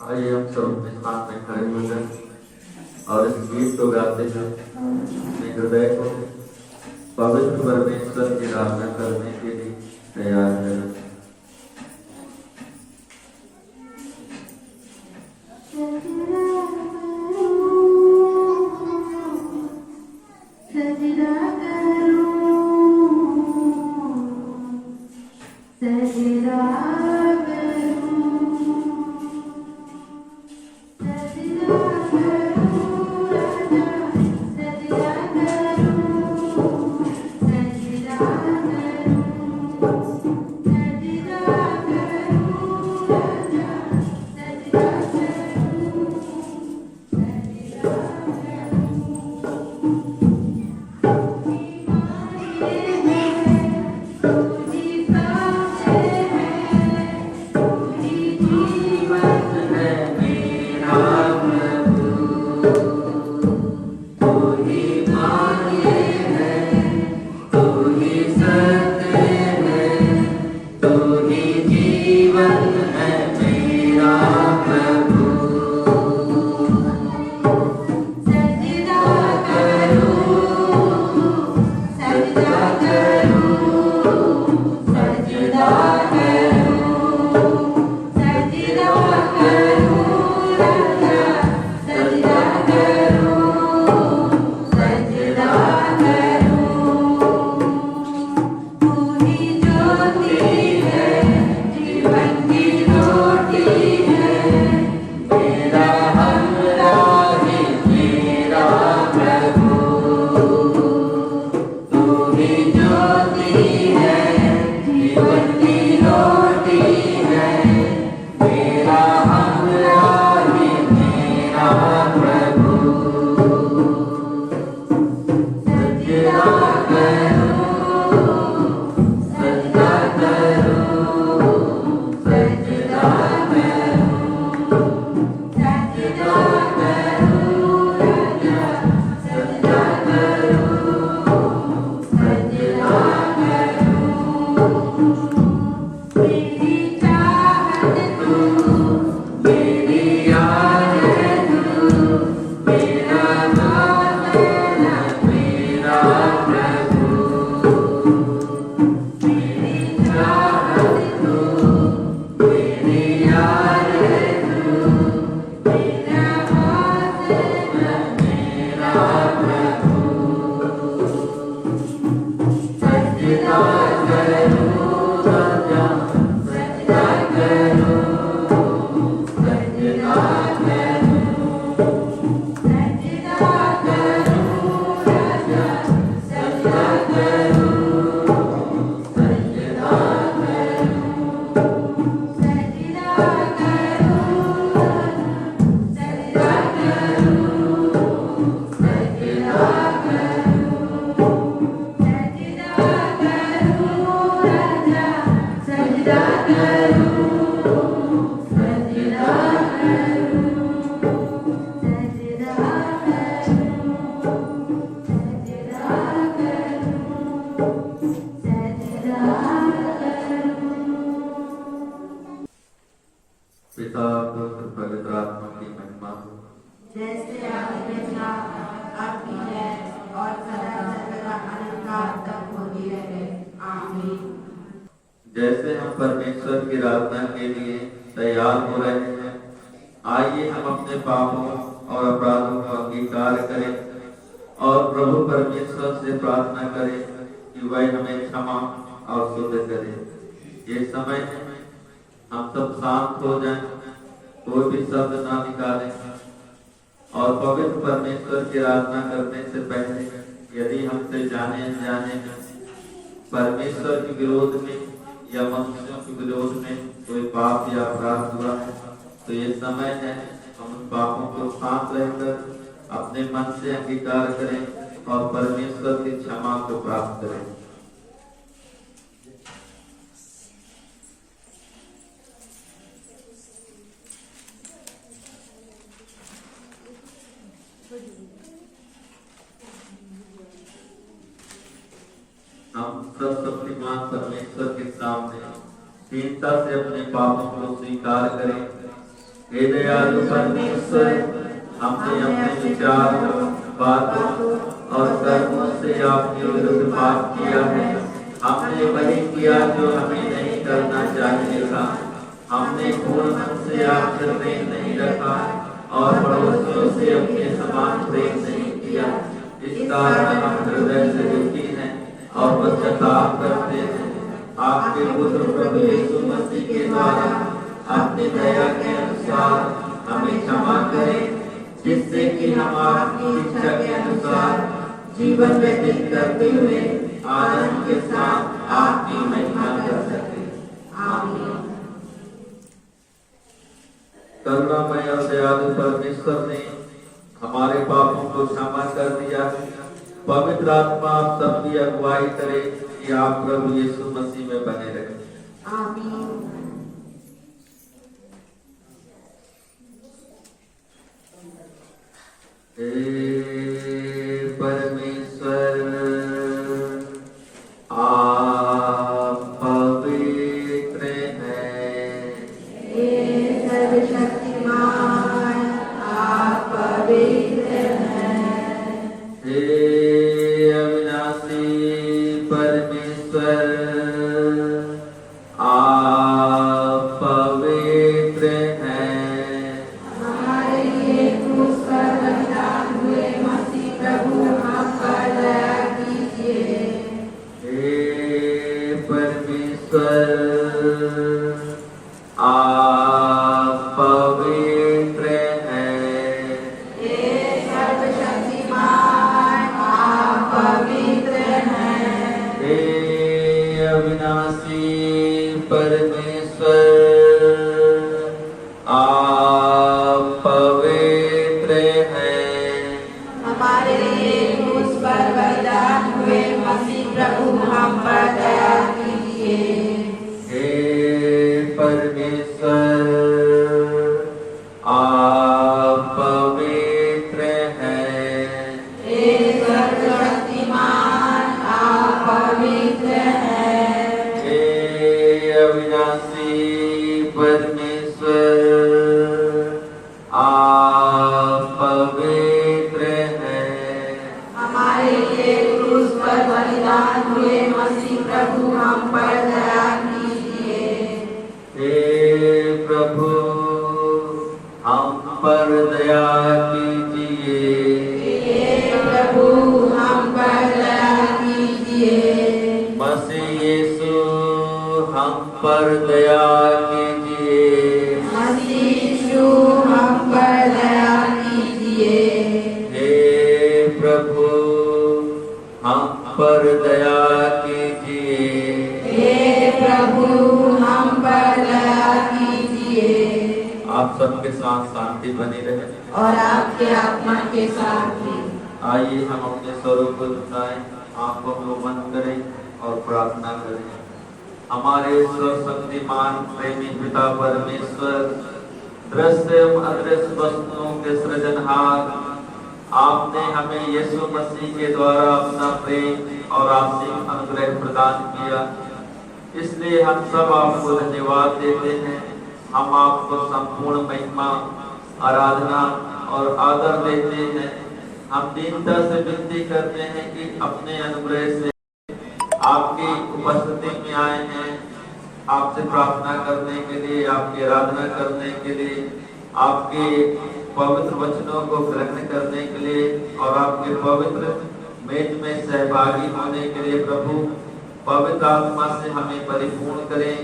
आइए हम सब अपने स्थान में खड़े हो जाएं और इस गीत को गाते हुए अपने हृदय को पवित्र परमेश्वर की आराधना करने के लिए तैयार करें। पिता पुत्र पवित्र आत्मा की महिमा हो। जैसे आपकी है और सदा सर्वदा अनंतकाल तक होती रहे। आमीन। जैसे हम परमेश्वर की आराधना के लिए तैयार हो रहे हैं, आइए हम अपने पापों और अपराधों को अंगीकार करें और प्रभु परमेश्वर से प्रार्थना करें कि वह हमें क्षमा और शुद्ध करे। ये समय है हम सब शांत हो जाएं, कोई भी शब्द ना निकालें और पवित्र परमेश्वर की आराधना करने से पहले यदि हमसे जाने अनजाने में परमेश्वर के विरोध में या मनुष्यों के विरोध में कोई पाप या अपराध हुआ है तो ये समय है हम उन पापों को शांत रहकर अपने मन से अंगीकार करें और परमेश्वर की क्षमा को प्राप्त करें। हम सर्वशक्तिमान परमेश्वर के सामने दीनता से अपने पापों को स्वीकार करें हे दयालु परमेश्वर, हमने अपने विचारों, बातों और कर्मों से आपके विरुद्ध पाप किया है। हमने वही किया जो हमें नहीं करना चाहिए था। हमने पूर्ण मन से आपसे प्रेम नहीं रखा और पड़ोसियों से अपने समान प्रेम नहीं किया। इस कारण हम हृदय से दुखी हैं और पश्चाताप करते हैं। आपके पुत्र प्रभु यीशु मसीह के द्वारा अपनी दया के अनुसार हमें क्षमा करें, जिससे कि हम आपकी इच्छा के अनुसार जीवन व्यतीत करते हुए आनंद के साथ आपकी महिमा कर सके। आमीन। करुणामय और दयालु परमेश्वर ने हमारे पापों को क्षमा कर दिया। पवित्र आत्मा आप सबकी अगुवाई करे कि आप प्रभु यीशु मसीह में बने रहें। आमीन। हे परमेश्वर, आप पवित्र हैं। हे सर्वशक्तिमान, आप पवित्र हैं। हे अविनाशी परमेश्वर, आप पवित्र हैं। हमारे लिए क्रूस पर बलिदान हुए मसीह प्रभु, हम पर दया कीजिए। हे परमेश्वर, आप पवित्र हैं। हे सर्वशक्तिमान, आप पवित्र हैं। हे अविनाशी परमेश्वर, आप पवित्र हैं। हमारे लिए क्रूस पर बलिदान हुए मसीह प्रभु, हम पर दया कीजिए। हे परमेश्वर, आप पवित्र हैं। हे सर्वशक्तिमान, आप पवित्र हैं। हे अविनाशी परमेश्वर, आप पवित्र हैं। हमारे लिए क्रूस पर बलिदान हुए मसीह प्रभु, हम पर दया कीजिए। हे प्रभु, हम पर दया कीजिए। हे प्रभु, हम पर दया कीजिए। मसीह यीशु, हम पर दया कीजिए। मसीह यीशु, हम पर दया कीजिए। हे प्रभु, हम पर दया कीजिए। हे प्रभु, हम पर दया कीजिए। आप सबके साथ शांति बनी रहे और आपके आत्मा के साथ भी। आइए हम अपने स्वरूप को झुकाएं, आंखों को बंद करें और प्रार्थना करें। हमारे सर्वशक्तिमान प्रेमी पिता परमेश्वर, दृश्य एवं अदृश्य वस्तुओं के सृजनहार, आपने हमें यीशु मसीह के द्वारा अपना प्रेम और आपसी अनुग्रह प्रदान किया। इसलिए हम सब आपको धन्यवाद देते हैं। हम आपको संपूर्ण महिमा, आराधना और आदर देते हैं। हम दीनता से विनती करते हैं कि अपने अनुग्रह से आपकी उपस्थिति में आए हैं, आपसे प्रार्थना करने के लिए, आपकी आराधना करने के लिए, आपके पवित्र वचनों को ग्रहण करने के लिए और आपके पवित्र मेज में सहभागी होने के लिए। प्रभु, पवित्र आत्मा से हमें परिपूर्ण करें,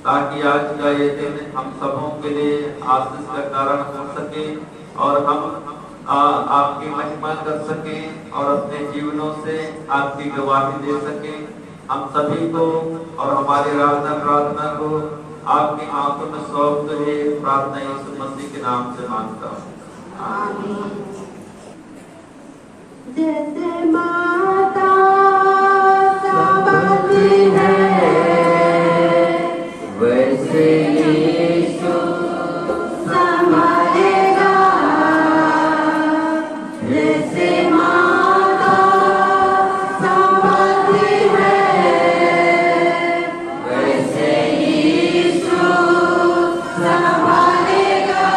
ताकि आज का ये दिन हम सबों के लिए आशीष का कारण हो सके और हम आपकी महिमा कर सकें और अपने जीवनों से आपकी गवाही दे सकें। हम सभी को और हमारी आराधना प्रार्थना को आपकी हाथों में सौंपते हुए प्रार्थना यीशु मसीह के नाम से मांगता हूँ। आमीन। जैसे माता संभालती है, वैसे यीशु संभालेगा। जैसे माता संभालती है, वैसे यीशु संभालेगा।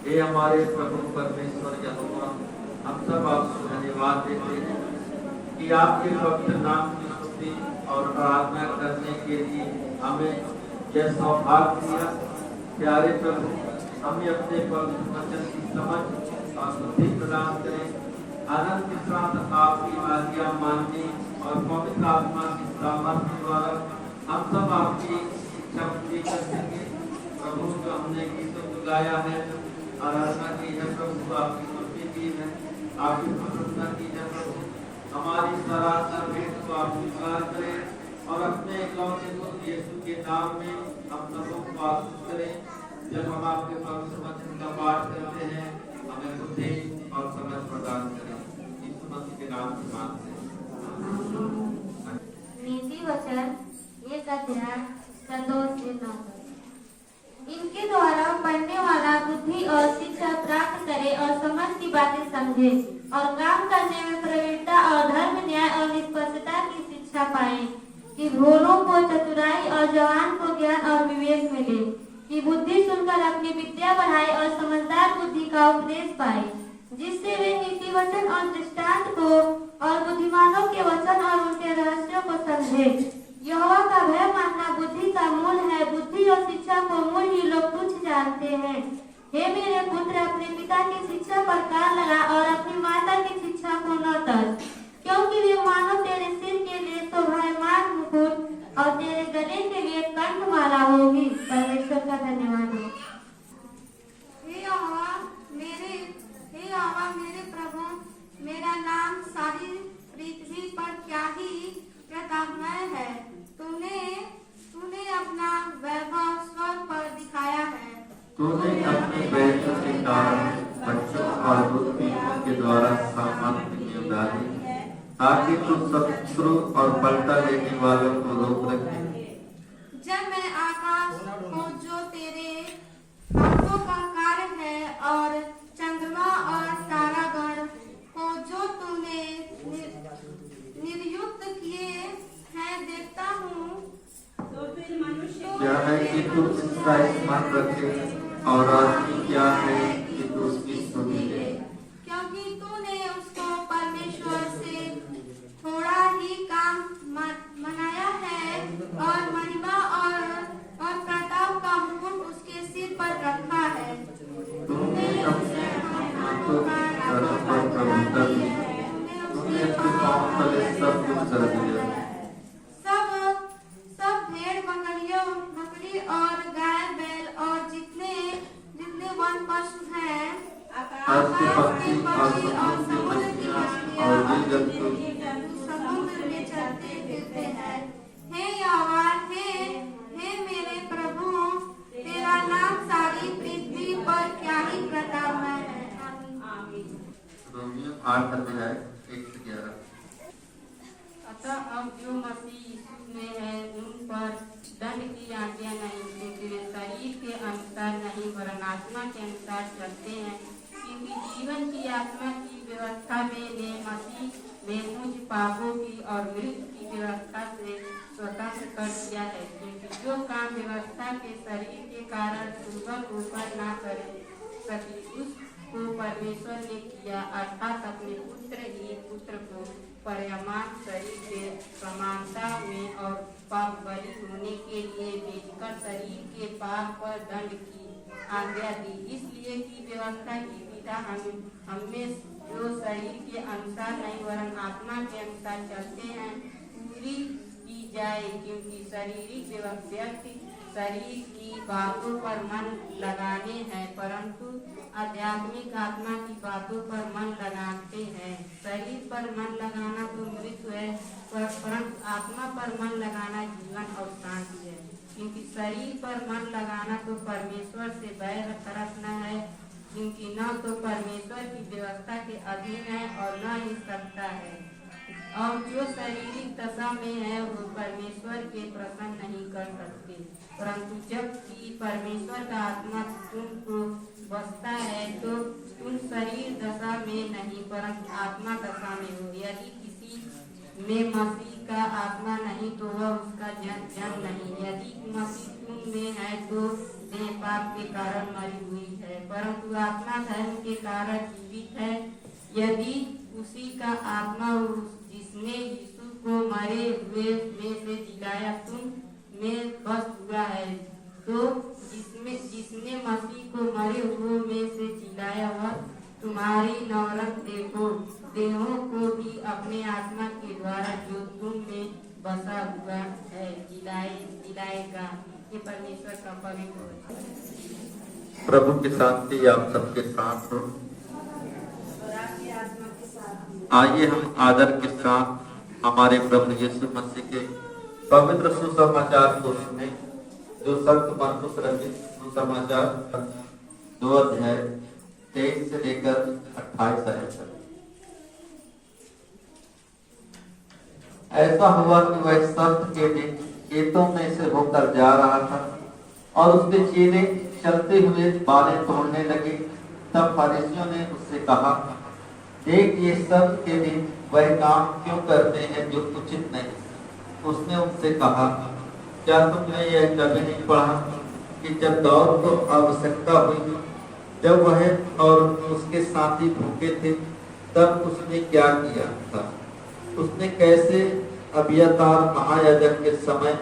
हे हमारे प्रभु परमेश्वर यहोवा, हम सब आपको धन्यवाद देते हैं कि आपके पवित्र नाम की स्तुति और आराधना करने के लिए हमें यह सौभाग्य दिया। प्यारे प्रभु, हमें अपने पवित्र वचन की समझ और बुद्धि प्रदान करें। आनंद के साथ आपकी आज्ञा मानने और पवित्र आत्मा की सामर्थ्य द्वारा हम सब आपकी इच्छा पूरी कर सकें। प्रभु, जो हमने गीतों को गाया है, आराधना की है प्रभु, आपकी स्तुति की है, आपकी प्रशंसा की है प्रभु, हमारी सराहना भेंट को आप स्वीकार करें और अपने इकलौते पुत्र यीशु के नाम में हम सबों को आशीष करें। जब हम आपके पवित्र वचन का पाठ करते हैं, हमें बुद्धि और समझ प्रदान करें। यीशु मसीह के नाम से मांगते हैं। नीति वचन एक अध्याय 14 से 9। इनके द्वारा पढ़ने वाला बुद्धि और शिक्षा प्राप्त करे और समझ की बातें समझे और काम करने में प्रवीणता और धर्म, न्याय और निष्पक्षता की शिक्षा पाए, कि भोलों को चतुराई और जवान को ज्ञान और विवेक मिले, कि बुद्धि सुनकर अपनी विद्या बढ़ाए और समझदार बुद्धि का उपदेश पाए, जिससे वे नीति वचन और दृष्टांत को और बुद्धिमानों के वचन और उनके रहस्यों को समझे। यहोवा का भय मानना बुद्धि का मूल है। बुद्धि और शिक्षा को मूल ही लोग तुच्छ जानते हैं। हे मेरे पुत्र, अपने पिता की शिक्षा पर कान लगा और अपनी माता की शिक्षा को न तज, क्योंकि वे मानो तेरे सिर के लिए शोभायमान मुकुट और तेरे गले के लिए कंठमाला होगी। परमेश्वर का धन्यवाद हो। हे यहोवा मेरे प्रभु, मेरा नाम सारी पृथ्वी पर क्या ही प्रतापमय है। तूने अपना वैभव स्वर्ग पर दिखाया है। तूने अपने वैभव के कारण बच्चों और बुद्धिमानों के द्वारा सामर्थ्य में उतारी, ताकि तू शत्रु और पलटा लेने वालों को रोक रखे। जब मैं आकाश को जो तेरे हाथों का कार्य है और चंद्रमा और तारागण को जो तूने निर्युक्त किए हैं देखता हूँ, तो फिर मनुष्य क्या है कि तू उसका स्मरण रखे और आदमी क्या है कि तू उसकी स्तुति ले, क्योंकि तूने उसको परमेश्वर से थोड़ा ही काम मनाया है और महिमा और प्रताप का मुकुट उसके सिर पर रखा है। तूने अपने हाथों का धर्म पर प्रभुत्व दी, तूने अपने पाँव तले सब कुछ कर दिया। सब भेड़ बकरी और गाय बैल और जितने वन पशु हैं, आकाश के पक्षी और समुद्र की मछलियाँ और जीव-जंतु समुद्र में चलते फिरते हैं। हे यहोवा, हे मेरे प्रभु, तेरा नाम सारी पृथ्वी पर क्या ही प्रतापमय है। रोमियो 8 अध्याय 1 से 11। अतः अब जो मसीह यीशु में है, उन पर दंड की आज्ञा नहीं, क्योंकि वे शरीर के अनुसार नहीं वरन आत्मा के अनुसार चलते हैं। क्योंकि जीवन की आत्मा की व्यवस्था में ने मसीह में मुझ पापों की और मृत्यु की व्यवस्था से स्वतंत्र कर दिया है। क्योंकि जो काम व्यवस्था के शरीर के कारण पूर्वक होकर ना करे सकी, उसको परमेश्वर ने किया, अर्थात अपने पुत्र को पर्यामान शरीर के समानता में और पाप बलि होने के लिए भेजकर शरीर के पाप पर दंड की आज्ञा दी, इसलिए कि व्यवस्था की विधा हमें जो शरीर के अनुसार नहीं वरन आत्मा के अनुसार चलते हैं पूरी की जाए। क्योंकि शारीरिक व्यक्ति शरीर की बातों पर मन लगाने हैं, परंतु आध्यात्मिक आत्मा की बातों पर मन लगाते हैं। शरीर पर मन लगाना तो मृत्यु है, परंतु आत्मा पर मन लगाना जीवन और शांति है। क्योंकि शरीर पर मन लगाना तो परमेश्वर से बैर रखना है, क्योंकि न तो परमेश्वर की व्यवस्था के अधीन है और न ही सकता है। और जो शारीरिक दशा में है वो परमेश्वर के प्रसन्न नहीं कर सकते। परंतु जबकि परमेश्वर का आत्मा तुमको बसता है तो तुम शरीर दशा में नहीं परंतु आत्मा दशा में हो। यदि किसी में मसीह का आत्मा नहीं तो वह उसका जन्म नहीं। यदि मसीह तुम में है तो देह पाप के कारण मरी हुई है, परंतु आत्मा धर्म के कारण जीवित है। यदि उसी का आत्मा जिसने यीशु को मरे हुए में से जिलाया तुम में बस हुआ है, तो जिसने मसीह को मरे हुए में से जिलाया वह तुम्हारी नवरत देहों को भी अपने आत्मा के द्वारा जो तुम में बसा हुआ है जिलाएगा। ये परमेश्वर का पवित्र वचन। प्रभु की शांति आप सबके साथ हो। आइए हम आदर के साथ हमारे प्रभु यीशु मसीह के पवित्र सुसमाचार को सुने, जो संत मरकुस रचित सुसमाचार 2 अध्याय 23 से लेकर 28 आयत तक। ऐसा हुआ कि वह सब्त के दिन खेतों में से होकर जा रहा था और उसके चेले चलते हुए बालें तोड़ने लगे। तब फरीसियों ने उससे कहा, देख, ये सब्त के दिन वह काम क्यों करते हैं जो उचित नहीं। उसने उनसे कहा, क्या तुमने यह कभी नहीं पढ़ा कि जब दौड़ को आवश्यकता हुई, जब वह और उसके साथी भूखे थे, तब उसने क्या किया था। उसने कैसे अबियातार महायाजक के समय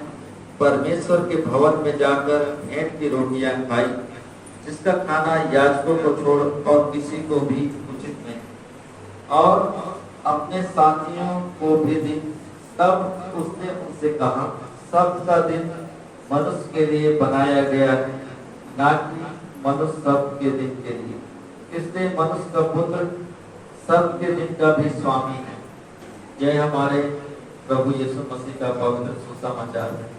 परमेश्वर के भवन में जाकर भेंट की रोटियां खाई, जिसका खाना याजकों को छोड़ और किसी को भी उचित नहीं, और अपने साथियों को भी दी। तब उसने उनसे कहा, सब्त का दिन मनुष्य के लिए बनाया गया है, ना कि मनुष्य सब्त के दिन के लिए। इसलिए मनुष्य का पुत्र सब्त के दिन का भी स्वामी है। यह हमारे प्रभु यीशु मसीह का पवित्र सुसमाचार है।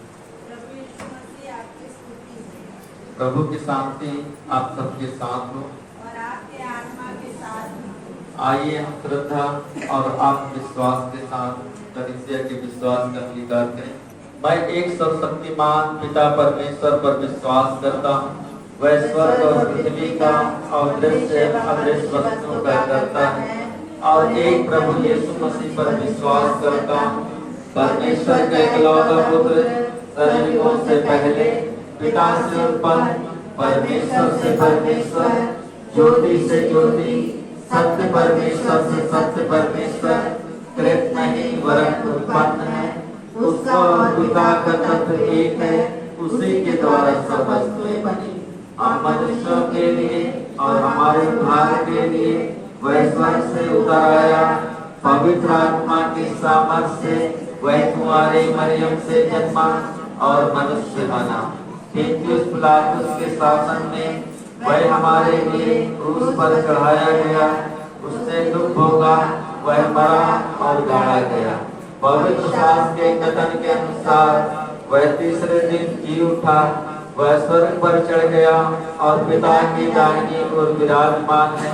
प्रभु की शांति आप सबके साथ हो और आपके आत्मा के साथ। आइए हम श्रद्धा और आत्मविश्वास के साथ कलीसिया के विश्वास का अंगीकार करें। मैं एक सर्वशक्तिमान पिता परमेश्वर पर विश्वास करता हूँ। वह स्वर्ग और पृथ्वी का और दृश्य अदृश्य वस्तुओं का करता है, और एक प्रभु यीशु मसीह पर विश्वास करता हूँ, परमेश्वर का इकलौता पुत्र, शरीरों से पहले, पिता से उत्पन्न, परमेश्वर से परमेश्वर, ज्योति से ज्योति, सत्य परमेश्वर से सत्य परमेश्वर, कृत नहीं वरन उत्पन्न है। उसका और पिता का तत्व एक है, उसी के द्वारा सब वस्तुएं बनी। हम मनुष्यों के लिए और हमारे उद्धार के लिए वह स्वर्ग से उतर आया, पवित्र आत्मा की सामर्थ से वह कुंवारी मरियम से जन्मा और मनुष्य बना। पुन्तियुस पिलातुस के शासन में वह हमारे लिए क्रूस पर चढ़ाया गया, उससे दुख भोगा, वह मरा और गाड़ा गया। पवित्र शास्त्र के कथन के अनुसार वह तीसरे दिन जी उठा, वह स्वर्ग पर चढ़ गया और पिता की दाहिनी ओर विराजमान है।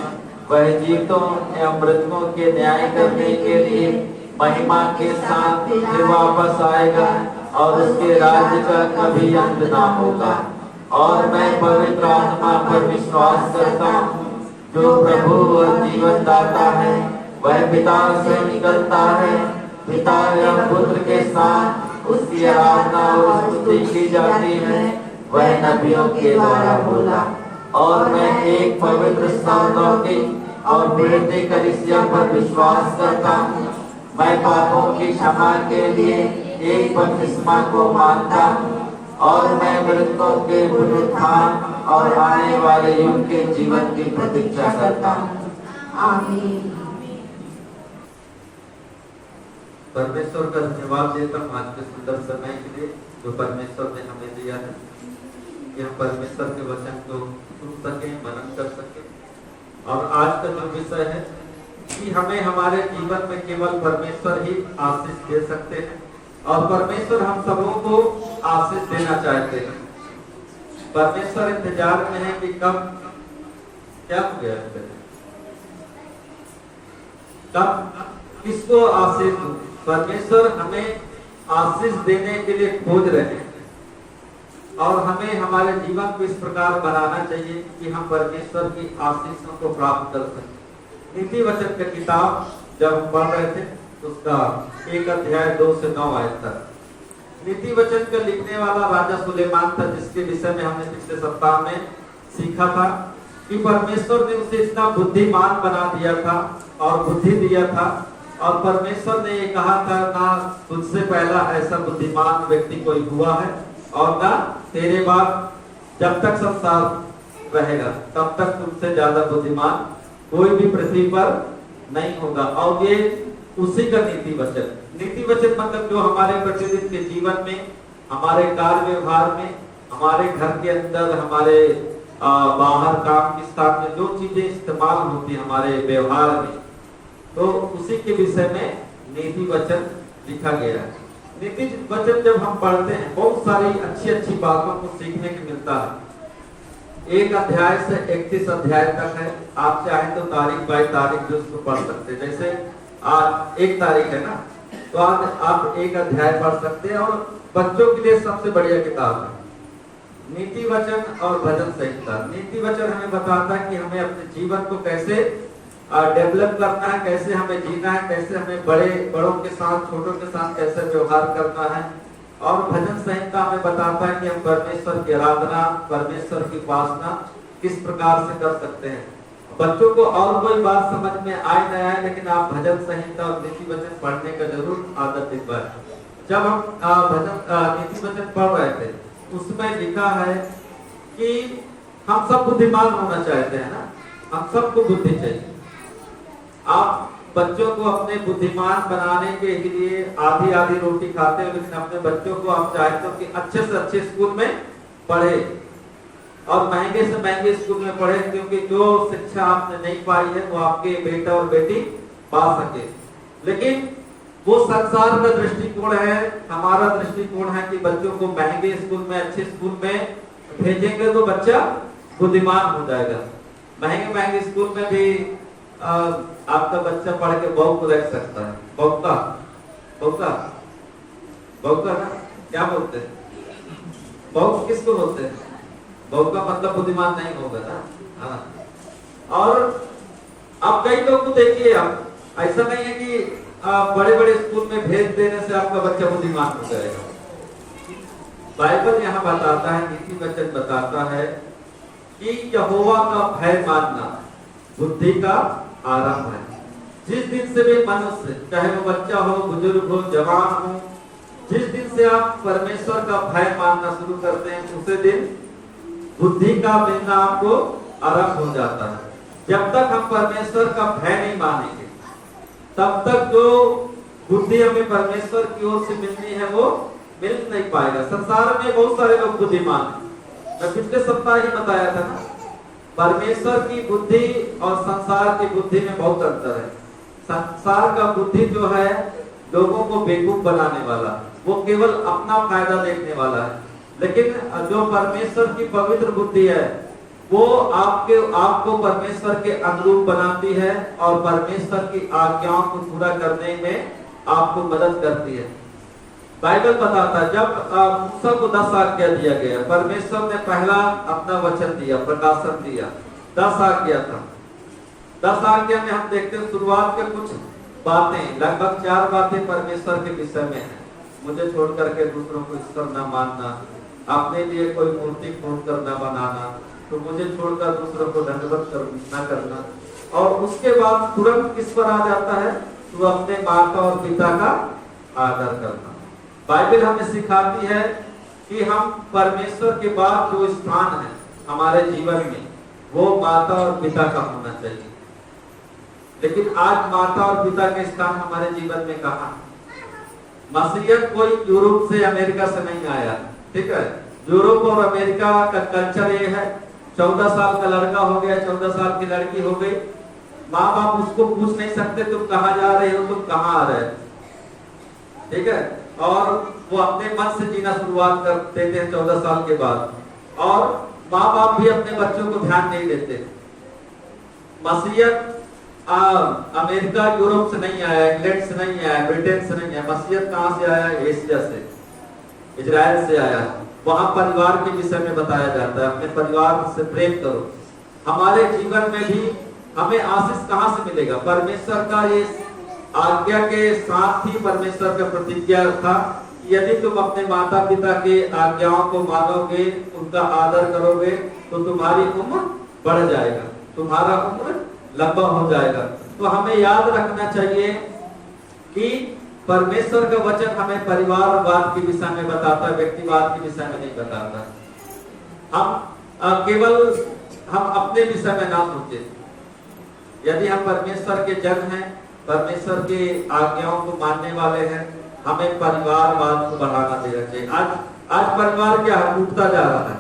वह जीवितों एवं मृतकों के न्याय करने के लिए महिमा के साथ फिर वापस आएगा, और उसके राज्य का कभी अंत ना होगा। और मैं पवित्र आत्मा पर विश्वास करता हूँ, जो प्रभु और जीवन दाता है। वह पिता से निकलता है, पिता एवं पुत्र के साथ उसकी आराधना और स्तुति की जाती है। वह नबियों के द्वारा बोला। और मैं एक पवित्र सार्वलौकिक और बढ़ती कलीसिया पर विश्वास करता हूँ। मैं पापों की क्षमा के लिए एक बपतिस्मा को मानता हूँ, और मैं मृतकों के पुनरुत्थान और आने वाले युग के जीवन की प्रतीक्षा करता हूँ। आमीन। परमेश्वर का धन्यवाद देता हूँ आज के सुंदर समय के लिए जो परमेश्वर ने हमें दिया है, कि हम परमेश्वर के वचन को सुन सके, मनन कर सके। और आज का जो विषय है कि हमें हमारे जीवन में केवल परमेश्वर ही आशीष दे सकते हैं, और परमेश्वर हम सबों को आशीष देना चाहते हैं। परमेश्वर इंतजार में है कि कब क्या हो गया, कब किसको आशीष दूं। परमेश्वर हमें आशीष देने के लिए खोज रहे हैं, और हमें हमारे जीवन को इस प्रकार बनाना चाहिए कि हम परमेश्वर की आशीषों को प्राप्त कर सकें। नीति वचन की किताब जब हम पढ़ रहे थे, उसका 1 अध्याय 2 से 9 आयत तक, नीति वचन का लिखने वाला राजा सुलेमान था, जिसके विषय में हमने पिछले सप्ताह में सीखा था कि परमेश्वर ने उसे इतना बुद्धिमान बना दिया था और बुद्धि दिया था, और परमेश्वर ने ये कहा था ना तुझसे पहला ऐसा बुद्धिमान व्यक्ति कोई हुआ है और ना तेरे बाद जब तक संसार रहेगा तब तक तुमसे ज्यादा बुद्धिमान कोई भी पृथ्वी पर नहीं होगा। और ये उसी का नीति वचन मतलब जो हमारे प्रतिदिन के जीवन में, हमारे कार्य व्यवहार में, हमारे घर के अंदर, हमारे बाहर काम के स्थान में जो चीजें इस्तेमाल होती है हमारे व्यवहार में, तो उसी के विषय में नीति वचन लिखा गया है। नीति वचन जब हम पढ़ते हैं बहुत सारी अच्छी बातों को सीखने को मिलता है। 1 अध्याय से 31 अध्याय तक है। आप चाहे तो तारीख बाय तारीख जो उसको पढ़ सकते हैं। जैसे आज 1 तारीख है ना, तो आज आप 1 अध्याय पढ़ सकते हैं, और बच्चों के लिए सबसे बढ़िया किताब है नीति वचन और भजन संहिता। नीति वचन हमें बताता है कि हमें अपने जीवन को कैसे डेवलप करना है, कैसे हमें जीना है, कैसे हमें बड़ों के साथ, छोटों के साथ कैसे व्यवहार करना है। और भजन संहिता हमें बताता है कि हम परमेश्वर की आराधना, परमेश्वर की उपासना किस प्रकार से कर सकते हैं। बच्चों को और कोई बात समझ में आए न आए, लेकिन आप भजन संहिता और नीति वचन पढ़ने का जरूर आदत दिलवाएं। जब हम नीति वचन पढ़ रहे थे उसमें लिखा है कि हम सब बुद्धिमान होना चाहते हैं ना, हम सबको बुद्धि चाहिए। आप बच्चों को अपने बुद्धिमान बनाने के लिए आधी रोटी खाते हैं, लेकिन अपने बच्चों को आप चाहते हो कि अच्छे से अच्छे स्कूल में पढ़े और महंगे से महंगे स्कूल में पढ़े, क्योंकि जो शिक्षा आपने नहीं पाई है वो आपके बेटा और बेटी पा सके। लेकिन वो संसार का दृष्टिकोण है, हमारा दृष्टिकोण है कि बच्चों को महंगे स्कूल में, अच्छे स्कूल में भेजेंगे तो बच्चा बुद्धिमान हो जाएगा। महंगे स्कूल में भी आपका बच्चा पढ़ के बौक रह सकता है। बौका ना, क्या बोलते हैं? बौक किसको बोलते हैं? बौक का मतलब बुद्धिमान नहीं होगा ना। और आप कई लोग को देखिए, आप ऐसा नहीं है कि बड़े स्कूल में भेज देने से आपका बच्चा बुद्धिमान हो जाएगा। बाइबल यहाँ बताता है, नीति वचन बताता है कि यहोवा का भय मानना बुद्धि का आरंभ है। जिस दिन से भी मनुष्य, चाहे वो बच्चा हो, बुजुर्ग हो, जवान हो, जिस दिन से आप परमेश्वर का भय मानना शुरू करते हैं उसी दिन बुद्धि का मिलना आपको आरंभ हो जाता है। जब तक हम परमेश्वर का भय नहीं मानेंगे तब तक जो बुद्धि हमें परमेश्वर की ओर से मिलनी है वो मिल नहीं पाएगा। संसार में बहुत सारे लोग बुद्धिमान हैं। मैं पिछले सप्ताह ही बताया था ना, परमेश्वर की बुद्धि और संसार की बुद्धि में बहुत अंतर है। संसार का बुद्धि जो है लोगों को बेवकूफ बनाने वाला, वो केवल अपना फायदा देखने वाला है। लेकिन जो परमेश्वर की पवित्र बुद्धि है वो आपको परमेश्वर के अनुरूप बनाती है और परमेश्वर की आज्ञाओं को पूरा करने में आपको मदद करती है। बाइबल बताता है जब मूसा को 10 आज्ञा दिया गया, परमेश्वर ने पहला अपना वचन दिया, प्रकाशन दिया, 10 आज्ञा था। 10 आज्ञा में हम देखते हैं शुरुआत के कुछ बातें, लगभग 4 बातें परमेश्वर के विषय में है। मुझे छोड़ करके दूसरों को ईश्वर न मानना, अपने लिए कोई मूर्ति खोद कर न बनाना, तो मुझे छोड़कर दूसरों को दंडवत न करना। और उसके बाद तुरंत किस पर आ जाता है? तो अपने माता और पिता का आदर करना। बाइबल हमें सिखाती है कि हम परमेश्वर के बाद जो स्थान है हमारे जीवन में वो माता और पिता का होना चाहिए। लेकिन आज माता और पिता का स्थान हमारे जीवन में कहाँ? मसीहत कोई यूरोप से, अमेरिका से नहीं आया, ठीक है? यूरोप और अमेरिका का कल्चर ये है, 14 साल का लड़का हो गया, 14 साल की लड़की हो गई, माँ बाप उसको पूछ नहीं सकते तुम कहाँ जा रहे हो, तुम कहाँ आ रहे हो, ठीक है? और वो अपने मन से जीना शुरुआत कर देते हैं 14 साल के बाद, और माँ बाप भी अपने बच्चों को ध्यान नहीं देते। मसीहत अमेरिका यूरोप से नहीं आया, इंग्लैंड से नहीं आया, ब्रिटेन से नहीं आया। मसीहत कहाँ से आया? एशिया से, इजराइल से आया। वहां परिवार के विषय में बताया जाता है, अपने परिवार से प्रेम करो। हमारे जीवन में भी हमें आशीष कहाँ से मिलेगा? परमेश्वर का ये आज्ञा के साथ ही परमेश्वर का प्रतिज्ञा था यदि तुम अपने माता पिता की आज्ञाओं को मानोगे, उनका आदर करोगे, तो तुम्हारी उम्र बढ़ जाएगा, तुम्हारा उम्र लंबा हो जाएगा। तो हमें याद रखना चाहिए कि परमेश्वर का वचन हमें परिवारवाद के विषय में बताता है, व्यक्तिवाद के विषय में नहीं बताता। हम केवल हम अपने विषय में ना सोचे। यदि हम परमेश्वर के जन हैं, परमेश्वर की आज्ञाओं को मानने वाले हैं, हमें परिवारवाद को बढ़ावा देना चाहिए। आज परिवार क्या है, टूटता जा रहा है,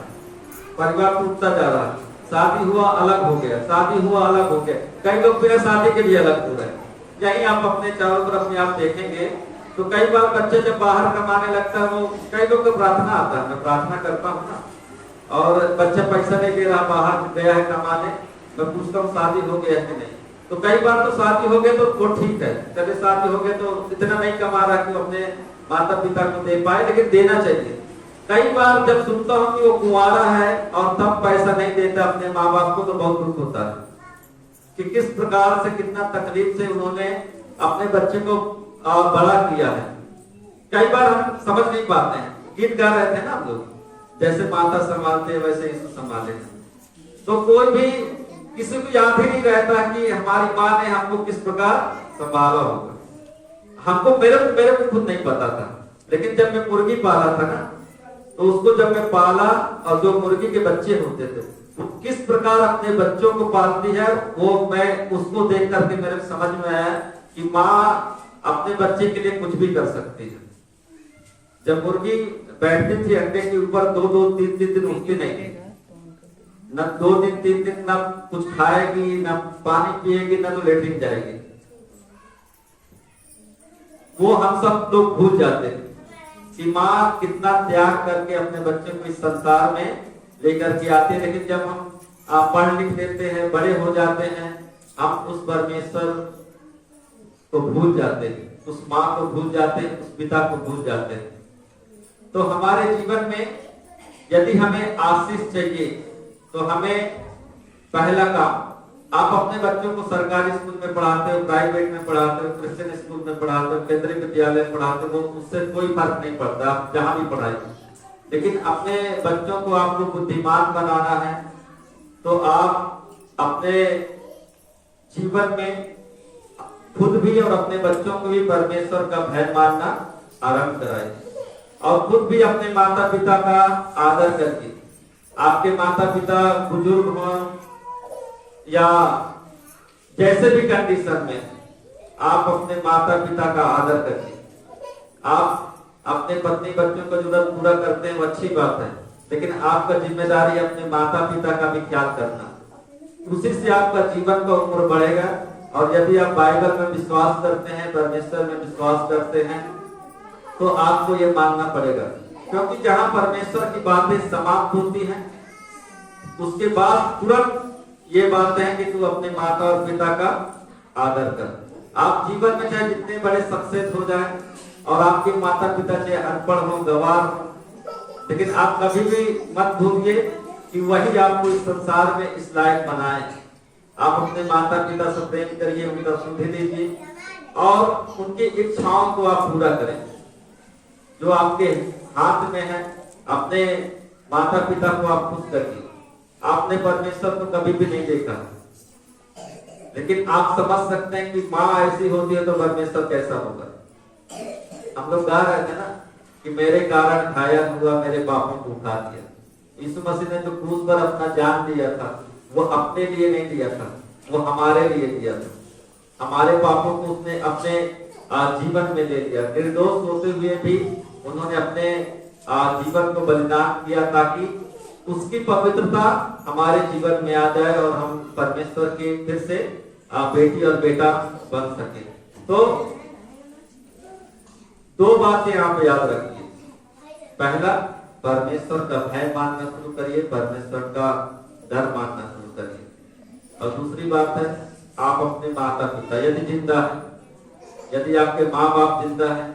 परिवार टूटता जा रहा है। शादी हुआ अलग हो गया, शादी हुआ अलग हो गया, कई लोग बिना शादी के भी अलग हो रहे हैं। यही आप अपने चारों तरफ में आप देखेंगे तो कई बार बच्चे जब बाहर कमाने लगता है, वो कई लोग को प्रार्थना आता है, मैं प्रार्थना करता हूँ ना, और बच्चा पैसा नहीं दे रहा, बाहर गया है कमाने, मैं पूछता हूँ शादी हो गया कि नहीं, तो कई बार तो शादी हो गया तो वो ठीक है, चले शादी हो गया तो इतना नहीं कमा रहा कि अपने माता पिता को दे पाए, लेकिन देना चाहिए। कई बार जब सुनता हूँ कि वो कुंवारा है और तब पैसा नहीं देता अपने माँ बाप को, तो बहुत दुख होता है कि किस प्रकार से, कितना तकलीफ से उन्होंने अपने बच्चे को बड़ा किया है। कई बार हम समझ नहीं पाते हैं, गीत गा रहे थे ना हम लोग, जैसे माता संभालते वैसे यीशु संभाले। तो कोई भी किसी को याद ही नहीं रहता कि हमारी माँ ने हमको किस प्रकार संभाला होगा। हमको मेरे को खुद नहीं पता था, लेकिन जब मैं मुर्गी पाला था ना, तो उसको जब मैं पाला और जो मुर्गी के बच्चे होते थे वो किस प्रकार अपने बच्चों को पालती है, वो मैं उसको देख करके मेरे समझ में आया कि माँ अपने बच्चे के लिए कुछ भी कर सकती है। जब मुर्गी बैठती थी अंडे के ऊपर, 2-2, 3-3 दिन उठती नहीं, न 2 दिन 3 दिन न कुछ खाएगी, न पानी पिएगी, न तो लेटरिन जाएगी। वो हम सब लोग भूल जाते हैं कि माँ कितना त्याग करके अपने बच्चे को इस संसार में लेकर के आते हैं। लेकिन जब हम पढ़ लिख लेते हैं, बड़े हो जाते हैं, हम उस परमेश्वर को भूल जाते हैं, उस माँ को भूल जाते हैं, उस पिता को भूल जाते हैं। तो हमारे जीवन में यदि हमें आशीष चाहिए तो हमें पहला काम, आप अपने बच्चों को सरकारी स्कूल में पढ़ाते हो, प्राइवेट में पढ़ाते हो, क्रिश्चियन स्कूल में पढ़ाते हो, केंद्रीय विद्यालय में पढ़ाते हो, उससे कोई फर्क नहीं पड़ता, आप जहां भी पढ़ाइए। लेकिन अपने बच्चों को आपको बुद्धिमान बनाना है, तो आप अपने जीवन में खुद भी और अपने बच्चों को भी परमेश्वर का भय मानना आरंभ कराइए, और खुद भी अपने माता पिता का आदर करके, आपके माता पिता बुजुर्ग हों या जैसे भी कंडीशन में, आप अपने माता पिता का आदर करके, आप अपने पत्नी बच्चों का जरूरत पूरा करते हैं, वो अच्छी बात है, लेकिन आपका जिम्मेदारी अपने माता पिता का भी ख्याल करना, उसी से आपका जीवन का उम्र बढ़ेगा। और यदि आप बाइबल में विश्वास करते हैं, परमेश्वर में विश्वास करते हैं, तो आपको ये मानना पड़ेगा, क्योंकि जहां परमेश्वर की बातें समाप्त होती हैं, उसके बाद तुरंत ये बात है कि तू अपने माता और पिता का आदर कर। आप जीवन में चाहे जितने बड़े सक्सेस हो जाए और आपके माता पिता चाहे अनपढ़ हो, गवार हो, लेकिन आप कभी भी मत भूलिए कि वही आपको इस संसार में इस लायक बनाए। आप अपने माता पिता से प्रेम करिए, उनका सुधि लीजिए और उनकी इच्छाओं को आप पूरा करें जो आपके हाथ में है। अपने माता पिता को आप खुश करिए। आपने परमेश्वर को कभी भी नहीं देखा, लेकिन आप समझ सकते हैं कि माँ ऐसी होती है तो परमेश्वर कैसा होगा। हम लोग गा रहे थे ना कि मेरे कारण घायल हुआ, मेरे पापों को उठा दिया। यीशु मसीह ने जो क्रूस पर अपना जान दिया था, वो अपने लिए नहीं दिया था, वो हमारे लिए दिया था। हमारे पापों को उसने अपने जीवन में ले लिया। निर्दोष होते हुए भी उन्होंने अपने जीवन को बलिदान किया, ताकि उसकी पवित्रता हमारे जीवन में आ जाए और हम परमेश्वर के फिर से बेटी और बेटा बन सके। तो 2 बातें यहाँ पे याद रखिए। पहला, परमेश्वर का भय मानना शुरू करिए, परमेश्वर का डर मानना शुरू करिए। और दूसरी बात है, आप अपने माता पिता यदि जिंदा है, यदि आपके माँ बाप जिंदा है,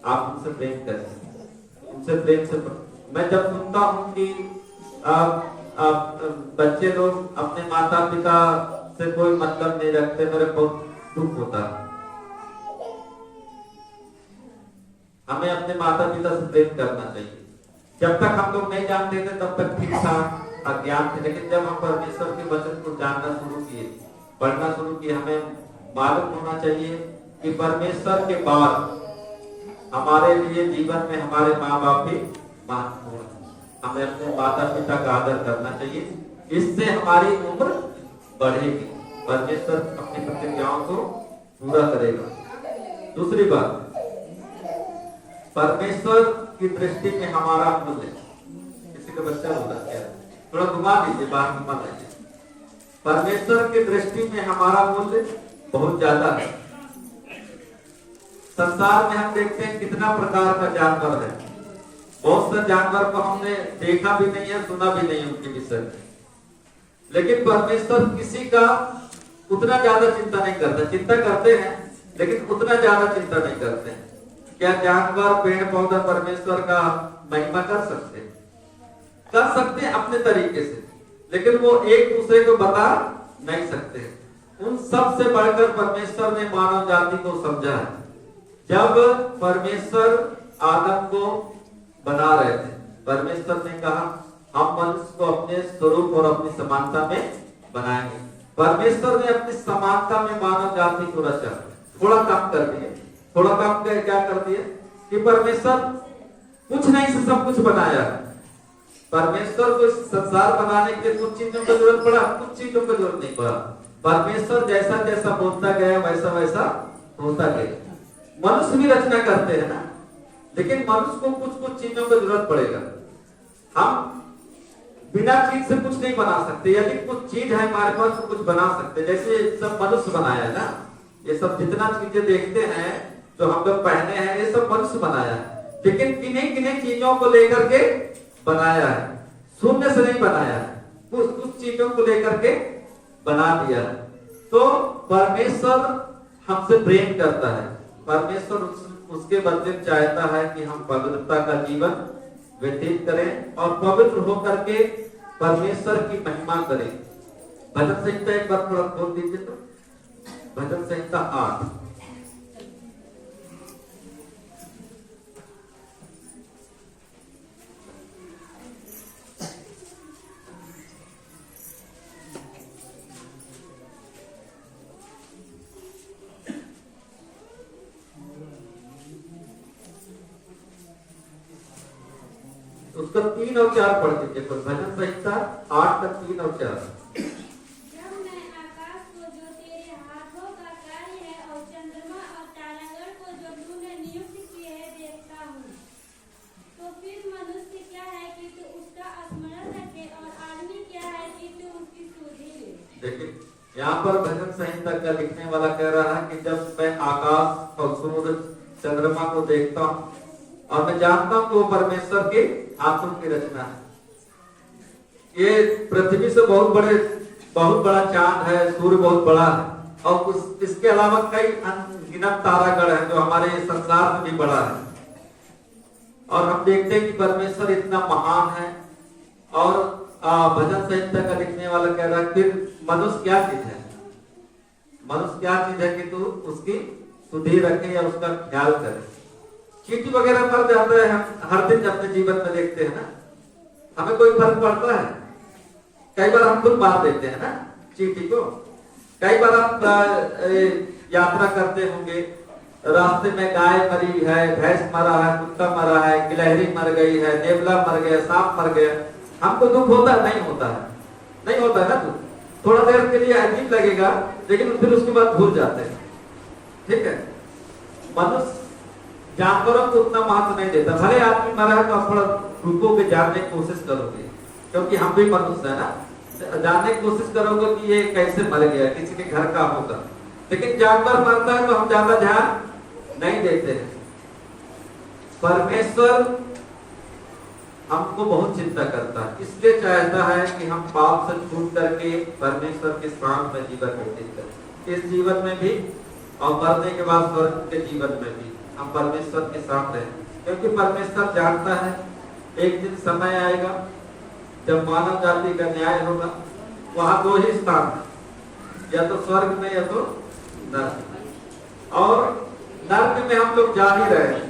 आप उनसे प्रेम करें, उनसे प्रेम से। मैं जब सुनता हूँ कि बच्चे लोग अपने माता पिता से कोई मतलब नहीं रखते, मेरे बहुत दुख होता है। हमें अपने माता पिता से प्रेम करना चाहिए। जब तक हम लोग नहीं जानते थे तब तक ठीक था, अज्ञान थे, लेकिन जब हम परमेश्वर के वचन को जानना शुरू किए, पढ़ना शुरू किए, हमें मालूम होना चाहिए कि परमेश्वर के बाद हमारे लिए जीवन में हमारे माँ बाप भी महत्वपूर्ण है। हमें अपने माता पिता का आदर करना चाहिए, इससे हमारी उम्र बढ़ेगी, परमेश्वर अपनी प्रतिज्ञाओं को पूरा करेगा। दूसरी बात, परमेश्वर की दृष्टि में हमारा मूल्य, किसी का बच्चा बोला क्या, थोड़ा घुमा दीजिए, बाहर घुमा दीजिए। परमेश्वर की दृष्टि में हमारा मूल्य बहुत ज्यादा है। संसार में हम देखते हैं कितना प्रकार का जानवर है, बहुत से जानवर को हमने देखा भी नहीं है, सुना भी नहीं उनके विषय में, लेकिन परमेश्वर किसी का उतना ज्यादा चिंता नहीं करता। चिंता करते हैं लेकिन उतना ज्यादा चिंता नहीं करते हैं। क्या जानवर पेड़ पौधा परमेश्वर का महिमा कर सकते हैं? कर सकते हैं अपने तरीके से, लेकिन वो एक दूसरे को बता नहीं सकते हैं। उन सब से बढ़कर परमेश्वर ने मानव जाति को समझा है। जब परमेश्वर आदम को बना रहे थे, परमेश्वर ने कहा हम मनुष्य को अपने स्वरूप और अपनी समानता में बनाएंगे। परमेश्वर ने अपनी समानता में मानव जाति को रचा, थोड़ा काम कर दिए, थोड़ा काम क्या कर दिए कि परमेश्वर कुछ नहीं से सब कुछ बनाया है। परमेश्वर को संसार बनाने के लिए कुछ चीजों की जरूरत पड़ा, कुछ चीजों की जरूरत नहीं पड़ा। परमेश्वर जैसा जैसा बोलता गया वैसा वैसा होता गया। मनुष्य भी रचना करते हैं ना, लेकिन मनुष्य को कुछ कुछ चीजों की जरूरत पड़ेगा। हम बिना चीज से कुछ नहीं बना सकते, यदि कुछ चीज है हमारे पास तो कुछ बना सकते। जैसे सब मनुष्य बनाया है ना, ये सब जितना चीजें देखते हैं जो हम लोग पहने हैं, ये सब मनुष्य बनाया है, लेकिन किन्हीं किन्हीं चीजों को लेकर के बनाया है, शून्य से नहीं बनाया है, कुछ कुछ चीजों को लेकर के बना दिया है। तो परमेश्वर हमसे प्रेम करता है, परमेश्वर उसके बदले चाहता है कि हम पवित्रता का जीवन व्यतीत करें और पवित्र होकर के परमेश्वर की महिमा करें। भजन संहिता एक बार थोड़ा खोल दीजिए तो, भजन संहिता 8। उसका 3 और 4 पढ़ दीजिए, भजन संहिता 8 का 3 और 4। जब मैं आकाश को जो तेरे हाथों का कार्य है और चंद्रमा और तारागण को जो तूने नियुक्त किए है देखता हूँ, तो फिर मनुष्य क्या है कि तू उसका स्मरण रखे और आदमी क्या है कि तू उसकी सुधि ले। देखिए यहाँ पर भजन संहिता का लिखने वाला कह रहा है कि जब मैं आकाश और सूर्य चंद्रमा को देखता हूँ और मैं जानता हूँ कि वो परमेश्वर के हाथों की रचना है। ये पृथ्वी से बहुत बड़ा चांद है, सूर्य बहुत बड़ा है, और इसके अलावा कई अनगिनत तारागण है जो हमारे संसार में भी बड़ा है। और हम देखते हैं कि परमेश्वर इतना महान है। और भजन संहिता का लिखने वाला कह रहा है फिर मनुष्य क्या चीज है, मनुष्य क्या चीज है कि तू उसकी सुधि रखे या उसका ख्याल करे। चींटी वगैरह मर जाता है, हम हर दिन अपने जीवन में देखते हैं ना, हमें कोई फर्क पड़ता है? कई बार हम खुद मार देते हैं ना चींटी को। कई बार आप यात्रा करते होंगे, रास्ते में गाय मरी है, भैंस मरा है, कुत्ता मरा है, गिलहरी मर गई है, नेवला मर गया, सांप मर गया, हमको दुख होता है? नहीं होता है, नहीं होता है ना दुख। थोड़ा देर के लिए अजीब लगेगा, लेकिन फिर उसके बाद भूल जाते हैं। ठीक है, मनुष्य जानवरों को उतना महत्व नहीं देता। भले आदमी मरा है तो आप थोड़ा रुकोगे, जानने की कोशिश करोगे, क्योंकि हम भी मनुष्य है ना, जानने की कोशिश करोगे कि ये कैसे मर गया, किसी के घर का होगा। लेकिन जानवर मरता है तो हम ज्यादा ध्यान नहीं देते हैं। परमेश्वर हमको बहुत चिंता करता है, इसलिए चाहता है कि हम पाप से छूट करके परमेश्वर के साथ में जीवन व्यतीत करें, इस जीवन में भी और मरने के बाद स्वर्ग के जीवन में भी हम परमेश्वर के साथ रहें। क्योंकि परमेश्वर जानता है एक दिन समय आएगा जब मानव जाति का न्याय होगा। वहां 2 ही स्थान, या तो स्वर्ग में या तो नरक। और नरक में हम लोग जा ही रहे हैं,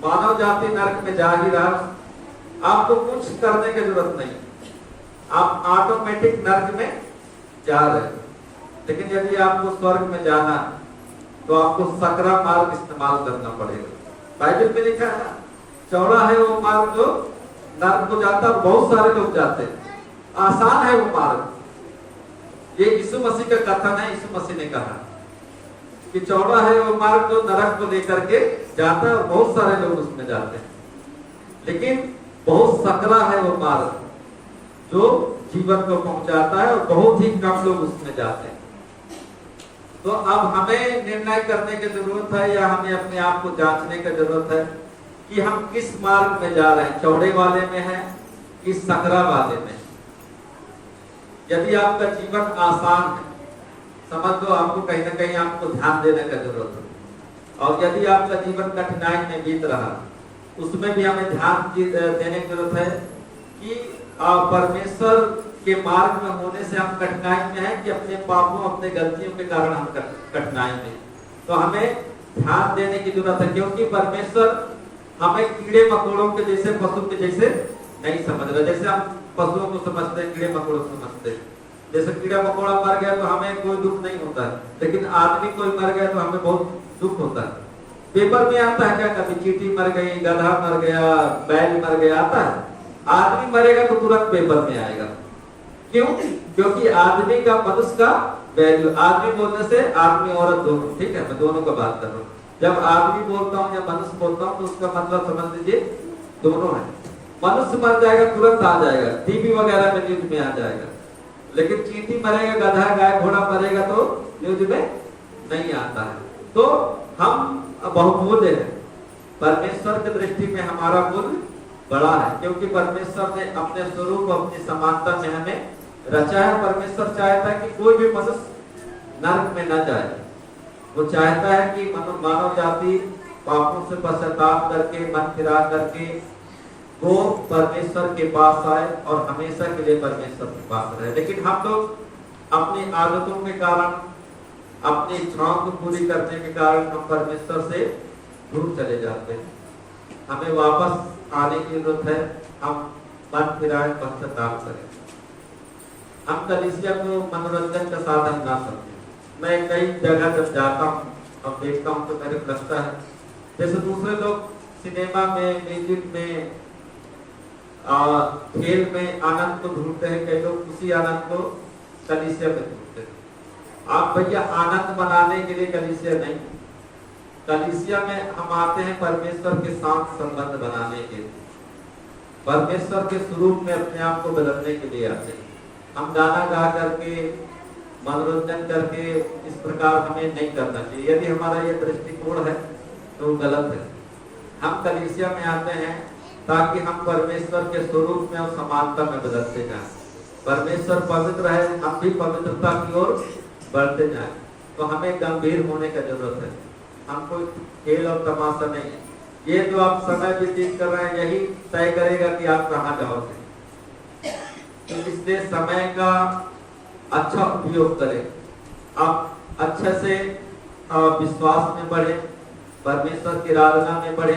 मानव जाति नरक में जा ही रहा, आपको कुछ करने की जरूरत नहीं, आप ऑटोमेटिक नरक में जा रहे हैं। लेकिन यदि आपको स्वर्ग में जाना तो आपको सकरा मार्ग इस्तेमाल करना पड़ेगा। बाइबल में लिखा है, चौड़ा है वो मार्ग जो नरक को जाता है, बहुत सारे लोग जाते हैं, आसान है वो मार्ग। ये यीशु मसीह का कथन है, यीशु मसीह ने कहा कि चौड़ा है वो मार्ग जो नरक को लेकर के जाता है और बहुत सारे लोग उसमें जाते हैं, लेकिन बहुत सकरा है वो मार्ग जो जीवन को पहुंचाता है और बहुत ही कम लोग उसमें जाते हैं। तो अब हमें निर्णय करने की जरूरत है या हमें अपने आप को जांचने की जरूरत है कि हम किस मार्ग में जा रहे हैं, चौड़े वाले में है कि सकरा वाले में। यदि आपका जीवन आसान है, समझ लो आपको कहीं ना कहीं आपको ध्यान देने की जरूरत है, और यदि आपका जीवन कठिनाई में बीत रहा, उसमें भी हमें ध्यान देने की जरूरत है कि परमेश्वर के मार्ग में होने से हम कठिनाई में हैं कि अपने पापों, अपने गलतियों के कारण हम कठिनाई में। तो हमें ध्यान देने की जरूरत है, क्योंकि परमेश्वर हमें कीड़े मकोड़ों के जैसे, पशु के जैसे नहीं समझ रहा। जैसे हम पशुओं को समझते हैं, कीड़े मकोड़ों को समझते हैं। जैसे कीड़ा मकोड़ा मर गया तो हमें कोई दुख नहीं होता है, लेकिन आदमी कोई मर गया तो हमें बहुत दुख होता है। पेपर में आता है क्या, कभी चींटी मर गई, गधा मर गया, बैल मर गया, आता है। आदमी मरेगा तो तुरंत पेपर में आएगा। क्यों? क्योंकि आदमी का, मनुष्य का वैल्यू, आदमी बोलने से आदमी औरत दोनों, ठीक है, मैं दोनों का बात कर रहा हूँ। जब आदमी बोलता हूँ या मनुष्य बोलता हूँ तो उसका मतलब समझ लीजिए दोनों है। मनुष्य मर जाएगा तुरंत आ जाएगा, टीवी वगैरह में न्यूज में आ जाएगा, लेकिन चींटी मरेगा, गधा, गाय, घोड़ा मरेगा तो न्यूज में नहीं आता है। तो हम बहुमूल्य है, परमेश्वर की दृष्टि में हमारा मूल्य बड़ा है, क्योंकि परमेश्वर ने अपने स्वरूप, अपनी समानता में हमें रचा है। परमेश्वर चाहता है कि कोई भी मनुष्य नरक में न जाए। वो चाहता है कि मानव जाति पापों से पश्चाताप करके, मन फिरा करके वो परमेश्वर के पास आए और हमेशा के लिए परमेश्वर के पास रहे। लेकिन हम लोग अपनी आदतों के कारण, अपनी इच्छाओं को पूरी करने के कारण हम परमेश्वर से दूर चले जाते हैं। हमें वापस आने की जरूरत है, हम मन फिराएं, पश्चाताप करें। हम कलीसिया को मनोरंजन का साधन ना समझें। मैं कई जगह जब जाता हूँ और देखता हूँ तो मेरे को लगता है जैसे दूसरे लोग सिनेमा में, म्यूजिक में, खेल में आनंद को ढूंढते हैं, कई लोग उसी आनंद को कलीसिया में ढूंढते हैं। आप भैया आनंद मनाने के लिए कलीसिया नहीं, कलीसिया में हम आते हैं परमेश्वर के साथ संबंध बनाने के लिए, परमेश्वर के स्वरूप में अपने आप को बदलने के लिए आते हैं। हम गाना गा करके, मनोरंजन करके इस प्रकार हमें नहीं करना चाहिए। यदि हमारा ये दृष्टिकोण है तो गलत है। हम कलीसिया में आते हैं ताकि हम परमेश्वर के स्वरूप में और समानता में बदलते जाएं। परमेश्वर पवित्र है, हम भी पवित्रता की ओर बढ़ते जाएं। तो हमें गंभीर होने की जरूरत है, हम कोई खेल और तमाशा नहीं है। ये जो आप समय व्यतीत कर रहे हैं यही तय करेगा कि आप कहाँ जाओगे। तो इसलिए समय का अच्छा उपयोग करें, आप अच्छे से विश्वास में बढ़े, परमेश्वर की आराधना में बढ़े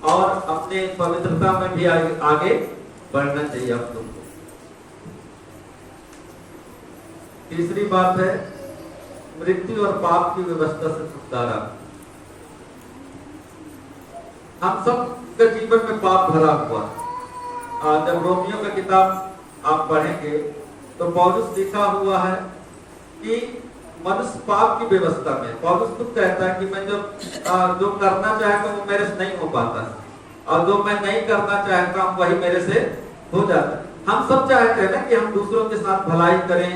और अपने पवित्रता में भी आगे बढ़ना चाहिए आप लोग को। तीसरी बात है मृत्यु और पाप की व्यवस्था से छुटकारा। हम सब के जीवन में पाप भरा हुआ। जब रोमियो का किताब आप पढ़ेंगे तो पौलुस लिखा हुआ है कि मनुष्य पाप की व्यवस्था में, पौलुस खुद कहता है कि मैं जो करना चाहता हूँ वो मेरे से नहीं हो पाता और जो मैं नहीं करना चाहता हूँ वही मेरे से हो जाता है। हम सब चाहते हैं ना कि हम दूसरों के साथ भलाई करें,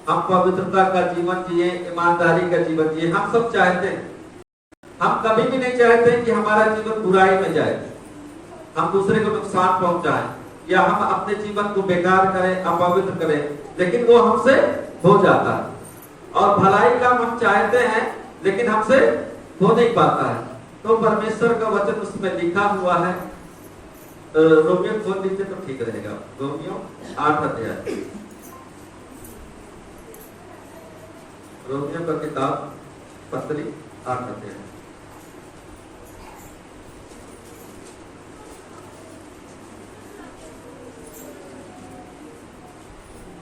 हम पवित्रता का जीवन जिए, ईमानदारी का जीवन जिए, हम सब चाहते हैं। हम कभी भी नहीं चाहते कि हमारा जीवन बुराई में जाए, हम दूसरे को नुकसान पहुंचाएं या हम अपने जीवन को बेकार करें, अपवित्र करें, लेकिन वो हमसे हो जाता है। और भलाई का हम चाहते हैं लेकिन हमसे हो नहीं पाता है। तो परमेश्वर का वचन उसमें लिखा हुआ है, रोमियो खोल लीजिए तो ठीक रहेगा। रोमियो 8 अध्याय, रोमियो का किताब पत्री 8 अध्याय।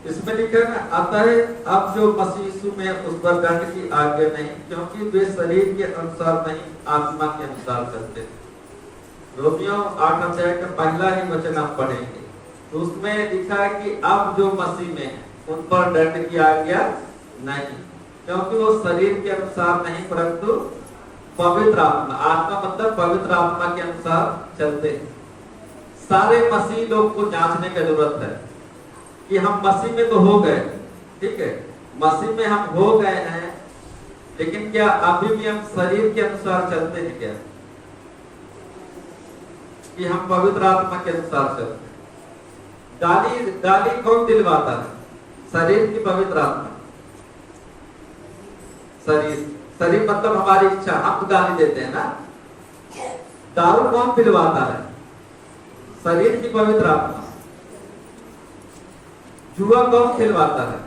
इसमें लिखा है ना, अतः अब जो मसीह यीशु में उस पर दंड की आज्ञा नहीं, क्योंकि वे शरीर के अनुसार नहीं आत्मा के अनुसार चलते। रोमियो 8 अध्याय का पहला ही वचन आप पढ़ेंगे तो उसमें लिखा है कि अब जो मसीह में है उन पर दंड की आज्ञा नहीं, क्योंकि वो शरीर के अनुसार नहीं परंतु पवित्र आत्मा, आत्मा मतलब पवित्र आत्मा के अनुसार चलते हैं। सारे मसीह लोग को जांचने की जरूरत है कि हम मसीह में तो हो गए, ठीक है, मसीह में हम हो गए हैं, लेकिन क्या अभी भी हम शरीर के अनुसार चलते हैं क्या, कि हम पवित्र आत्मा के अनुसार चलते हैं। गाली कौन दिलवाता है? शरीर की पवित्र आत्मा। शरीर मतलब हमारी इच्छा, हम गाली देते हैं ना। दारू कौन पिलवाता है? शरीर की पवित्र आत्मा। जुआ कौन खिलवाता है?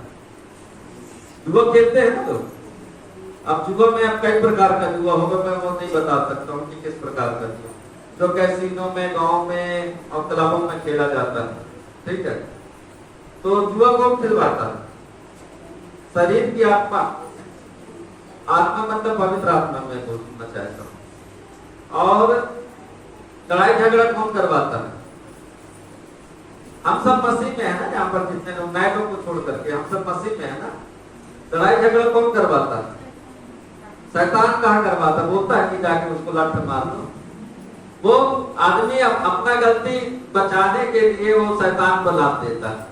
जुआ खेलते हैं ना लोग। अब जुआ में अब कई प्रकार का जुआ होगा, मैं वो नहीं बता सकता हूँ कि किस प्रकार का जुआ, जो कैसीनो में, गांव में और क्लबों में खेला जाता है, ठीक है। तो जुआ कौन खिलवाता है? शरीर की आत्मा। आत्मा मतलब पवित्र आत्मा में बोलना चाहता हूँ। और लड़ाई झगड़ा कौन करवाता है? हम सब मसीह में है ना, यहाँ पर जितने लोग नए लोग को छोड़ करके हम सब मसीह में है ना। लड़ाई झगड़ा कौन करवाता है? शैतान कहाँ करवाता? बोलता है कि जाके उसको लाठ मार लो। वो आदमी अपना गलती बचाने के लिए वो शैतान को लाभ देता है,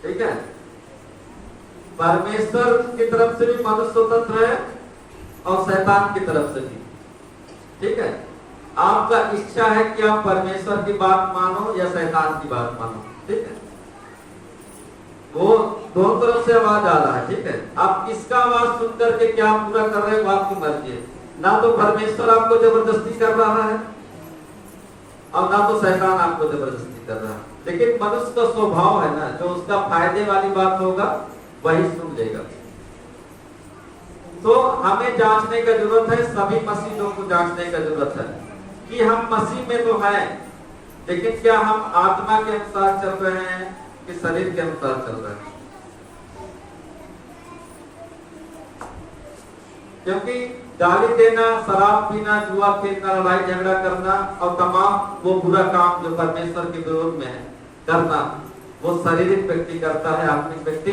ठीक है। परमेश्वर की तरफ से भी मनुष्य स्वतंत्र है और शैतान की तरफ से भी, ठीक है। आपका इच्छा है कि आप परमेश्वर की बात मानो या शैतान की बात मानो, ठीक है। वो दोनों तरफ से आवाज आ रहा है, ठीक है। आप किसका आवाज सुन करके क्या पूरा कर रहे हो आपकी मर्जी है। ना तो परमेश्वर आपको जबरदस्ती कर रहा है और ना तो शैतान आपको जबरदस्ती कर रहा है, लेकिन मनुष्य का स्वभाव है ना, जो उसका फायदे वाली बात होगा वही सुन लेगा। तो हमें जांचने की जरूरत है, सभी मसीह लोगों को जांचने की जरूरत है कि हम मसीह में तो हैं, लेकिन क्या हम आत्मा के अनुसार चल रहे हैं कि शरीर के अनुसार चल रहे हैं। क्योंकि गाली देना, शराब पीना, जुआ खेलना, लड़ाई झगड़ा करना और तमाम वो बुरा काम जो परमेश्वर के विरोध में है करना, वो शारीरिक व्यक्ति करता है, आत्मिक व्यक्ति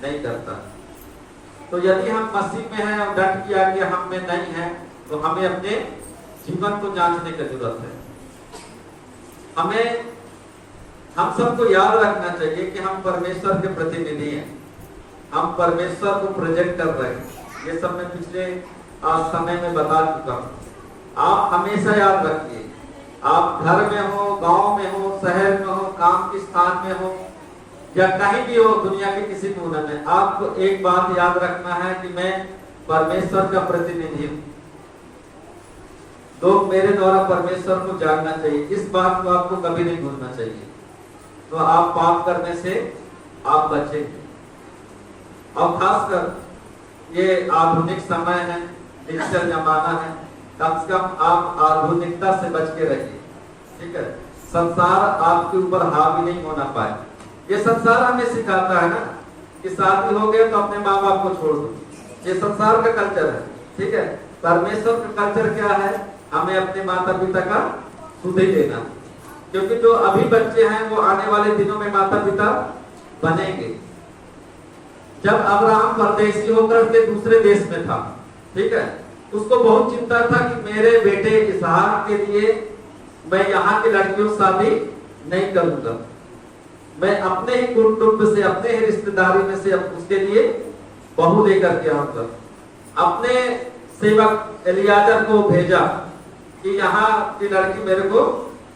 नहीं करता। तो यदि हम मसीह में हैं और दंड की आज्ञा हम में नहीं है, तो हमें अपने जीवन को जांचने की जरूरत है। हम सबको याद रखना चाहिए कि हम परमेश्वर के प्रतिनिधि हैं, हम परमेश्वर को प्रेजेंट कर रहे हैं। ये सब मैं पिछले समय में बता चुका हूँ। आप हमेशा याद रखिए, आप घर में हो, गांव में हो, शहर में हो, काम के स्थान में हो या कहीं भी हो दुनिया के किसी कोने में, आपको एक बात याद रखना है कि मैं परमेश्वर का प्रतिनिधि हूँ। लोग मेरे द्वारा परमेश्वर को जानना चाहिए, इस बात को आपको कभी नहीं भूलना चाहिए। तो आप पाप करने से आप बचेंगे। और खासकर ये आधुनिक समय है, डिजिटल जमाना है, कम से कम आप आधुनिकता से बच के रहिए, ठीक है। संसार आपके ऊपर हावी नहीं होना पाए। ये संसार हमें सिखाता है ना कि शादी हो गया तो अपने माँ बाप को छोड़ दो, ये संसार का कल्चर है, ठीक है। परमेश्वर का कल्चर क्या है? हमें अपने माता पिता का सुध ही देना, क्योंकि जो अभी बच्चे हैं वो आने वाले दिनों में माता पिता बनेंगे। जब अब्राहम परदेशी होकर के दूसरे देश में था, ठीक है, उसको बहुत चिंता था कि मेरे बेटे इसहाक के लिए मैं यहाँ की लड़कियों से शादी नहीं करूंगा, मैं अपने ही कुटुंब से, अपने ही रिश्तेदारी में से उसके लिए बहू लेकर के आऊंगा। अपने सेवक एलियाजर को भेजा कि यहाँ की लड़की मेरे को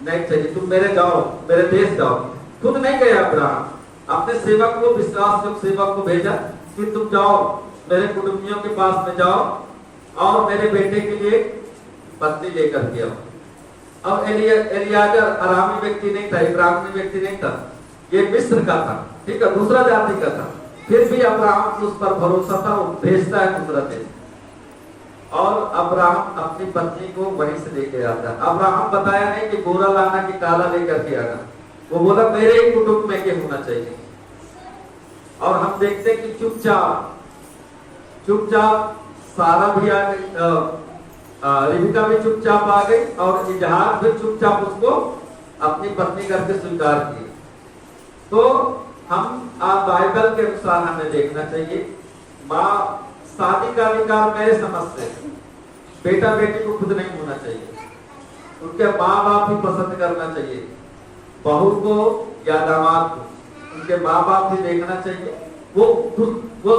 नहीं चाहिए, तुम मेरे जाओ, मेरे देश जाओ। खुद नहीं गया अब्राहम, अपने सेवक को, विश्वासयोग्य सेवक को भेजा कि तुम जाओ, मेरे कुटुंबियों के पास में जाओ और मेरे बेटे के लिए पत्नी लेकर के आओ। अब एलियाजर अरामी व्यक्ति नहीं था, इब्राहिमी व्यक्ति नहीं था, ये मिस्र का था, ठीक है, दूसरा जाति का था। फिर भी अब्राहम को उस पर भरोसा था, वो भेजता है दूसरा देश। और अब्राहम अपनी पत्नी को वहीं से लेके आता है। अब्राहम बताया नहीं कि गोरा लाना कि काला लेकर के आना, वो बोला मेरे ही कुटुंब में के होना चाहिए। और हम देखते हैं कि चुपचाप सारा भी आ गई, रिबिका भी चुपचाप आ गई और इजहार भी चुपचाप उसको अपनी पत्नी करके स्वीकार की। तो हम बाइबल के अनुसार हमें देखना चाहिए, माँ शादी का अधिकार मेरे समझ से बेटा बेटी को खुद नहीं होना चाहिए, उनके माँ बाप ही पसंद करना चाहिए। बहू को या दामाद को उनके माँ बाप भी देखना चाहिए। वो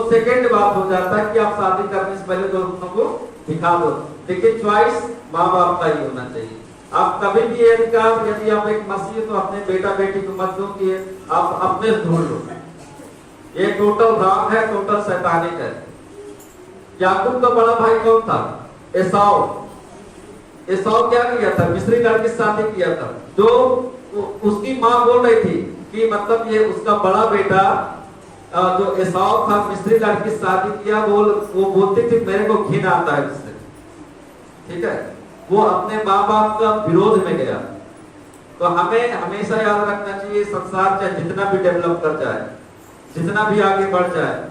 सेकंड बात हो जाता है कि आप शादी करने से पहले दोनों को दिखा दो, लेकिन चॉइस माँ बाप का ही होना चाहिए। आप कभी भी ये अधिकार, यदि आप एक मसीह तो अपने बेटा बेटी को मत दो कि आप अपने ढूंढ लो, ये टोटल रॉन्ग है, टोटल शैतानिक है। याकूब का बड़ा भाई कौन था? एसाव क्या किया था? मिस्री लड़की से शादी किया था। जो उसकी माँ बोल रही थी कि मतलब ये उसका बड़ा बेटा जो एसाव था, मिस्री लड़की से शादी किया, वो बोलती थी मेरे को घिन आता है इससे, ठीक है। वो अपने माँ बाप का विरोध में गया। तो हमें हमेशा याद रखना चाहिए, संसार चाहे जितना भी डेवलप कर जाए, जितना भी आगे बढ़ जाए,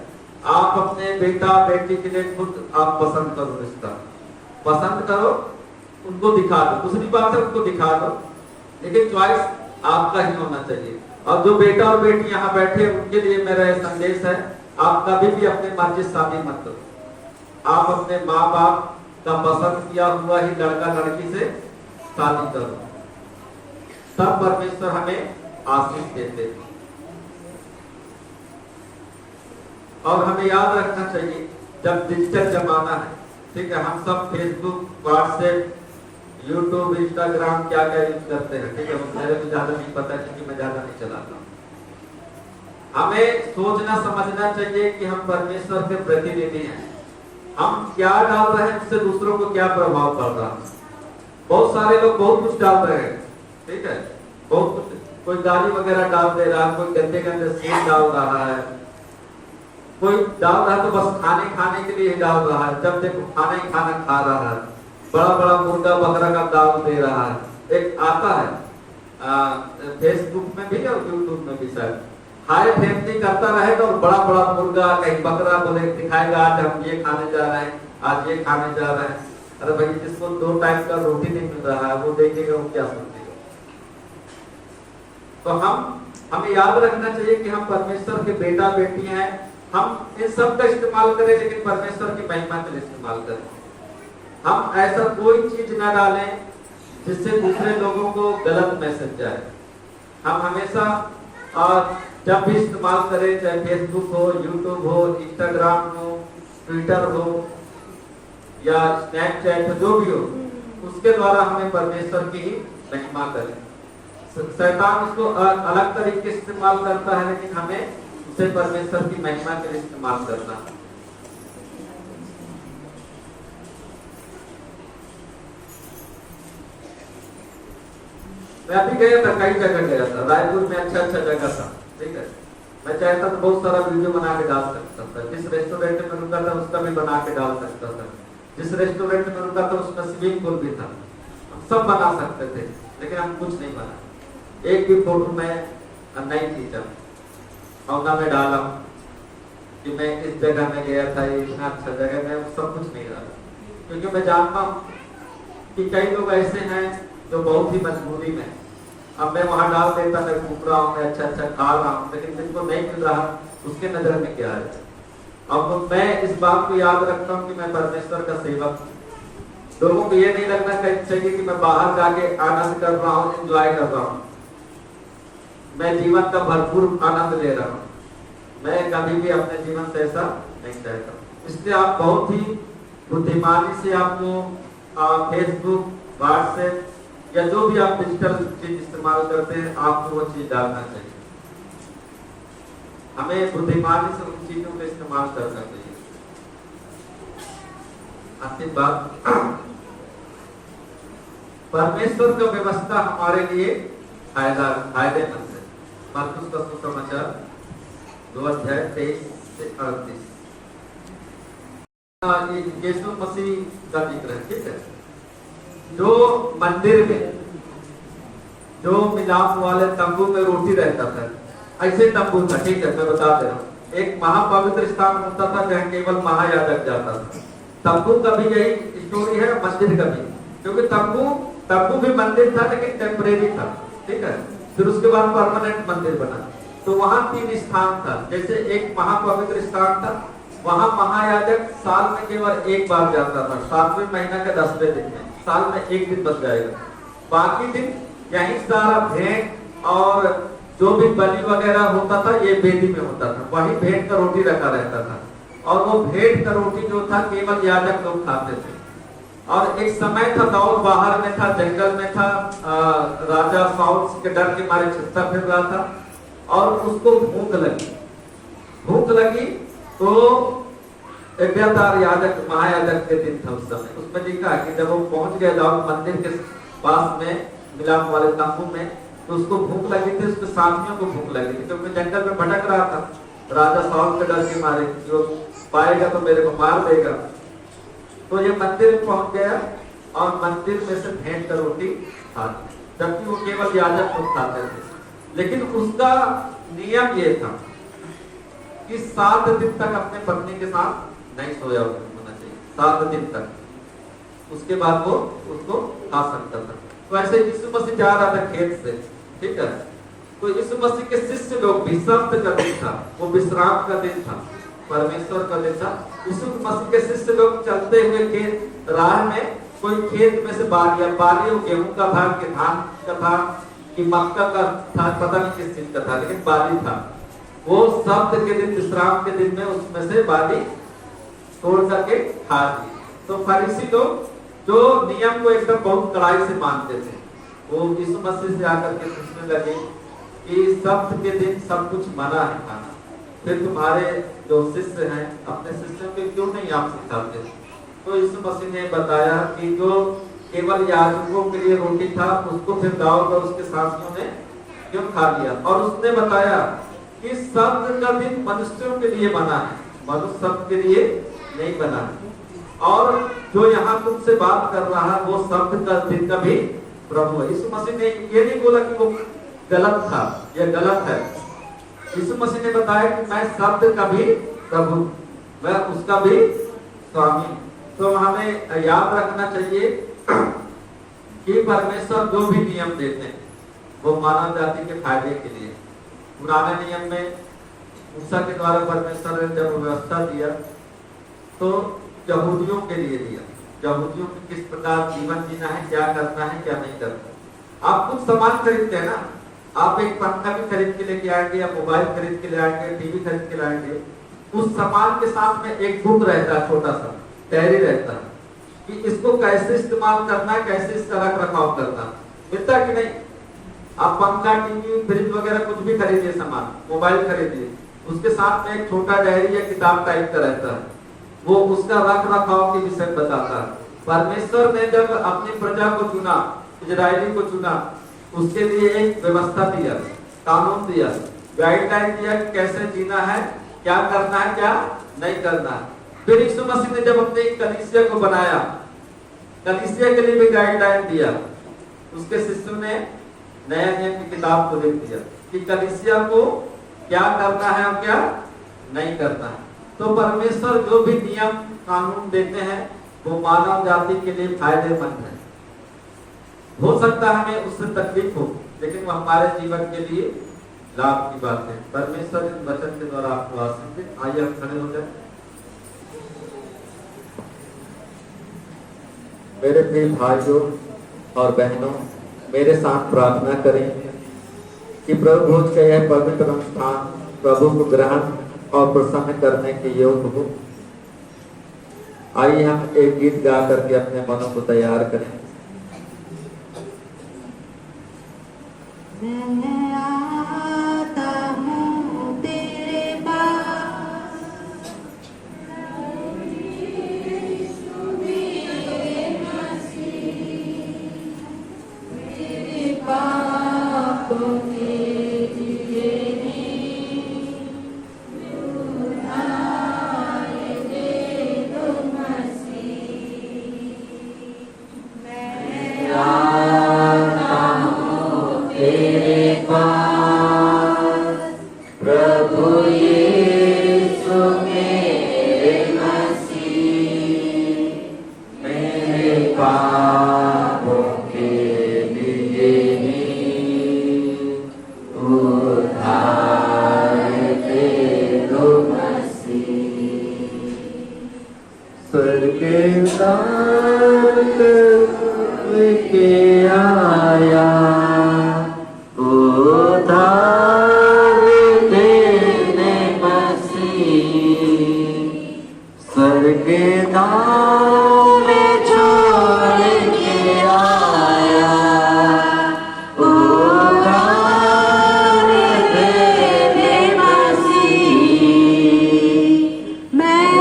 आप अपने बेटा बेटी के लिए खुद आप पसंद करो, रिश्ता पसंद करो, उनको दिखा दो। दूसरी बात है उनको दिखा दो, लेकिन चॉइस आपका ही होना चाहिए। और जो बेटा और बेटी यहाँ बैठे उनके लिए मेरा यह संदेश है, आप कभी भी अपने मर्जी से शादी मत करो। आप अपने माँ बाप का पसंद किया हुआ ही लड़का लड़की से शादी करो, तब परमेश्वर हमें आशीष देते हैं। और हमें याद रखना चाहिए, जब डिजिटल जमाना है, ठीक है, हम सब फेसबुक, व्हाट्सएप, यूट्यूब, इंस्टाग्राम क्या क्या यूज करते हैं, ठीक है। मेरे को ज्यादा नहीं पता क्योंकि मैं ज्यादा नहीं चलाता हूँ। हमें सोचना समझना चाहिए कि हम परमेश्वर के प्रतिनिधि हैं। हम क्या डाल रहे हैं, उससे दूसरों को क्या प्रभाव पड़ रहा है। बहुत सारे लोग बहुत कुछ डाल रहे हैं, ठीक है, बहुत कुछ, कोई गाली वगैरह डाल दे रहा है, कोई गंदे गंदे सीन डाल रहा है, कोई डाल रहा है तो बस खाने के लिए डाल रहा है, जब देखो खाना ही खाना खा रहा है, बड़ा बड़ा मुर्गा बकरा का दाव दे रहा है। एक आता है फेसबुक में भी और यूट्यूब में भी, शायद हाई फैमिली करता रहेगा और बड़ा बड़ा मुर्गा कहीं बकरा बोले दिखाएगा, आज हम ये खाने जा रहे हैं, आज ये खाने जा रहे हैं। अरे भाई, जिसको 2 टाइम का रोटी नहीं मिल रहा है वो देखेगा, वो क्या सोचेगा। तो हमें याद रखना चाहिए कि हम परमेश्वर के बेटा बेटी हैं। हम इन सब का इस्तेमाल करें, लेकिन परमेश्वर की महिमा के लिए इस्तेमाल करें। हम ऐसा कोई चीज ना डालें जिससे दूसरे लोगों को गलत मैसेज जाए। हम हमेशा जब भी इस्तेमाल करें, चाहे फेसबुक हो, यूट्यूब हो, इंस्टाग्राम हो, ट्विटर हो या स्नैपचैट हो, जो भी हो, उसके द्वारा हमें परमेश्वर की ही महिमा करें। शैतान उसको अलग तरीके से इस्तेमाल करता है, लेकिन हमें उसे परमेश्वर की महिमा के लिए इस्तेमाल करना है। मैं अभी गया था, कई जगह गया था, रायपुर में अच्छा जगह था, ठीक है। मैं चाहता तो बहुत सारा वीडियो बना के डाल सकता था। जिस रेस्टोरेंट में रुका था उसका भी बना के डाल सकता था। जिस रेस्टोरेंट में रुका था उसका स्विमिंग पूल भी था, हम सब बना सकते थे, लेकिन हम कुछ नहीं बना। एक भी फोटो मैं नहीं खींचा और ना मैं डाला कि मैं इस जगह में गया था, ये इतना अच्छा जगह, मैं सब कुछ नहीं डाला, क्योंकि मैं जानता हूँ कि कई लोग ऐसे हैं जो बहुत ही मजबूरी में। अब मैं वहां डाल देता, मैं घूम रहा हूँ, मैं अच्छा खा रहा हूँ, लेकिन जिनको नहीं मिल रहा उसके नजर में क्या है। अब मैं इस बात को याद रखता हूँ कि मैं परमेश्वर का सेवक हूँ। लोगों को ये नहीं लगना चाहिए कि मैं बाहर जाके आनंद कर रहा हूँ, एंजॉय कर रहा हूँ, मैं जीवन का भरपूर आनंद ले रहा हूँ। मैं कभी भी अपने जीवन से ऐसा नहीं चाहता। इसलिए आप बहुत ही बुद्धिमानी से आपको फेसबुक, व्हाट्सएप या जो भी आप डिजिटल चीज इस्तेमाल करते हैं, आपको वो चीज डालना चाहिए। हमें बुद्धिमानी से उन चीजों का इस्तेमाल करना चाहिए। अंतिम बात, परमेश्वर का व्यवस्था हमारे लिए फायदेमंद है। मरकुस का सुसमाचार 2:23 से 38। यीशु मसीह का जिक्र है, ठीक है, जो मंदिर में जो मिलाप वाले तंबू में रोटी रहता था, ऐसे तंबू था, ठीक है, मैं बता दे रहा हूँ। एक महापवित्र स्थान होता था जहाँ केवल महायाजक जाता था। तंबू का भी यही स्टोरी है, मंदिर का भी, क्योंकि तंबू भी मंदिर था लेकिन टेम्परेरी था, ठीक है। फिर उसके बाद परमानेंट मंदिर बना। तो वहां 3 स्थान था। जैसे एक महापवित्र स्थान था, वहां महायाजक साल में केवल एक बार जाता था, 7वें महीना के 10वें दिन में, साल में एक दिन बच जाएगा। बाकी दिन यही सारा भेंट और जो भी बलि वगैरह होता था ये वेदी में होता था, वही भेंट का रोटी रखा रहता था। और वो भेंट का रोटी जो था केवल याजक लोग खाते थे। और एक समय था दौड़ बाहर में था, जंगल में था, राजा साउल के डर के मारे छत्ता फिर रहा था और उसको भूख लगी तो एब्यातार याजक महायाजक के दिन था उस समय। उसमें लिखा कि जब वो पहुंच गया दाऊद मंदिर के पास में मिलाप वाले तंबू में, तो उसको भूख लगी थी, उसके साथियों को भूख लगी थी, क्योंकि जंगल में भटक रहा था राजा साउल के डर के मारे, जो पाएगा तो मेरे को मार देगा। तो ये मंदिर में पहुंच गया और मंदिर में से भेंट का रोटी खाते, जबकि वो केवल याजक लोग खाते थे। लेकिन उसका नियम ये था कि 7 दिन तक अपने पत्नी के साथ नहीं सोया होना चाहिए, 7 दिन तक। उसके बाद वो उसको खा सकता था। तो ऐसे यीशु मसीह जा रहा था खेत से, ठीक है। तो यीशु मसीह के शिष्य लोग भी, सब्त का दिन था, वो विश्राम का दिन था, परमेश्वर का दिन था। यीशु मसीह के शिष्य लोग चलते हुए खेत राह में, कोई खेत में से बाली गेहूं का था कि धान का था कि मक्का का था, पता नहीं किस चीज का था, लेकिन बाली था। वो सब्त के दिन, विश्राम के दिन में उसमें से बाली तोड़ करके खा ली। तो फरीसी लोग जो नियम को एकदम बहुत कड़ाई से मानते थे, वो यीशु मसीह से आकर के पूछने लगे कि सब्त के दिन सब कुछ मना है खाना, फिर तुम्हारे जो शिष्य हैं अपने शिष्यों के क्यों नहीं आप सिखाते? तो यीशु मसीह ने बताया कि जो केवल याजकों के लिए रोटी था उसको फिर दाऊद और उसके साथियों ने क्यों खा लिया। और उसने बताया कि सब्त का दिन मनुष्यों के लिए बना है, मनुष्य सब के लिए नहीं बना है। और जो यहाँ तुमसे बात कर रहा है वो सब्त का दिन का भी प्रभु है। यीशु मसीह ने ये नहीं बोला कि वो गलत था, यह गलत है। यीशु मसीह ने बताया कि मैं सब्त का भी प्रभु, मैं उसका भी स्वामी। तो हमें याद रखना चाहिए कि परमेश्वर जो भी नियम देते हैं वो मानव जाति के फायदे के लिए। पुराने नियम में मूसा के द्वारा परमेश्वर ने जब व्यवस्था दिया तो यहूदियों के लिए दिया, यहूदियों को किस प्रकार जीवन जीना है, क्या करना है, क्या नहीं करना। आप कुछ सामान खरीदते हैं ना, आप एक पंखा भी खरीद के लेके आएंगे या मोबाइल खरीद के ले आएंगे, टीवी खरीद के लाएंगे, उस सामान के साथ में एक बुक रहता है, छोटा सा डायरी रहता है कि इसको कैसे इस्तेमाल करना है, कैसे इसका रख रखाव करना, मिलता कि नहीं? आप पंखा, टीवी, फ्रिज वगैरह कुछ भी खरीदिए, सामान, मोबाइल खरीदिए, उसके साथ में एक छोटा डायरी या किताब टाइप का रहता है, वो उसका रख रखाव के विषय बताता है। परमेश्वर ने जब अपनी प्रजा को चुना, इजराइली को चुना, उसके लिए एक व्यवस्था दिया, कानून दिया, गाइडलाइन दिया कि कैसे जीना है, क्या करना है, क्या नहीं करना है। फिर यीशु मसीह ने जब अपने कलीसिया को बनाया, कलीसिया के लिए भी गाइडलाइन दिया, उसके शिष्यों ने नया नियम की किताब को लिख दिया कि कलीसिया को क्या करना है और क्या नहीं करना है। तो परमेश्वर जो भी नियम कानून देते हैं वो मानव जाति के लिए फायदेमंद है। हो सकता है हमें उससे तकलीफ हो, लेकिन वो हमारे जीवन के लिए लाभ की बात है। परमेश्वर इस वचन के द्वारा आपको आशीष दे। आइए हम खड़े हो जाए। मेरे प्रिय भाइयों और बहनों, मेरे साथ प्रार्थना करें कि प्रभु भोज का यह पवित्र अनुष्ठान प्रभु को ग्रहण और प्रसन्न करने के योग्य हो। आइए हम एक गीत गा करके अपने मनों को तैयार करें। मैं आता हूँ तेरे पास, तेरे पापों के मैं यीशु मेरे मसीह, मेरे पापों के लिए ही उद्धार दे दो मसीह। स्वर्ग के आया उद्धार देने मसीह, स्वर्ग में छोड़ के आया उद्धार देने मसीह। मैं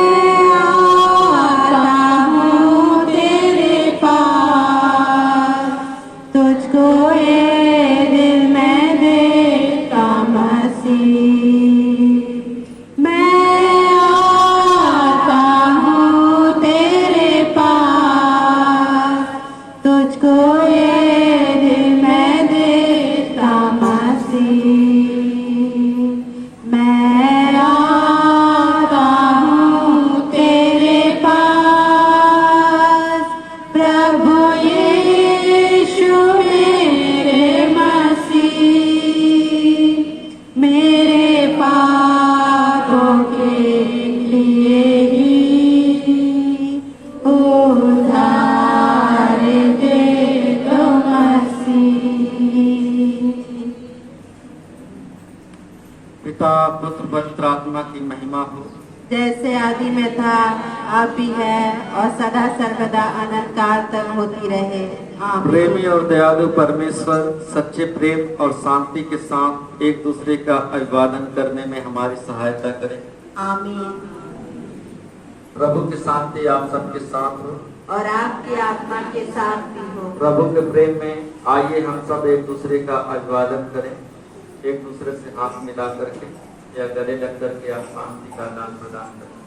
आता हूँ तेरे पास, तुझको ये दिल मैं देता मसीह। मैं आता हूँ तेरे पास, तुझको ये दिल मैं देता मसीह। मैं आता हूँ तेरे पास, प्रभु यीशु मेरे मसीह, मेरे पापों के लिए ही उद्धार दे दो मसीह। पिता पुत्र पवित्र आत्मा की महिमा हो, जैसे आदि में था, अब भी है और सदा सर्वदा अनंत काल तक होती रहे। आमीन। प्रेमी और दयालु परमेश्वर सच्चे प्रेम और शांति के साथ एक दूसरे का अभिवादन करने में हमारी सहायता करें। आमीन। प्रभु की शांति आप सबके साथ हो और आपकी आत्मा के साथ भी हो। प्रभु के प्रेम में आइए हम सब एक दूसरे का अभिवादन करें। एक दूसरे से हाथ मिला करके या गले लग करके आप शांति का दान प्रदान करें।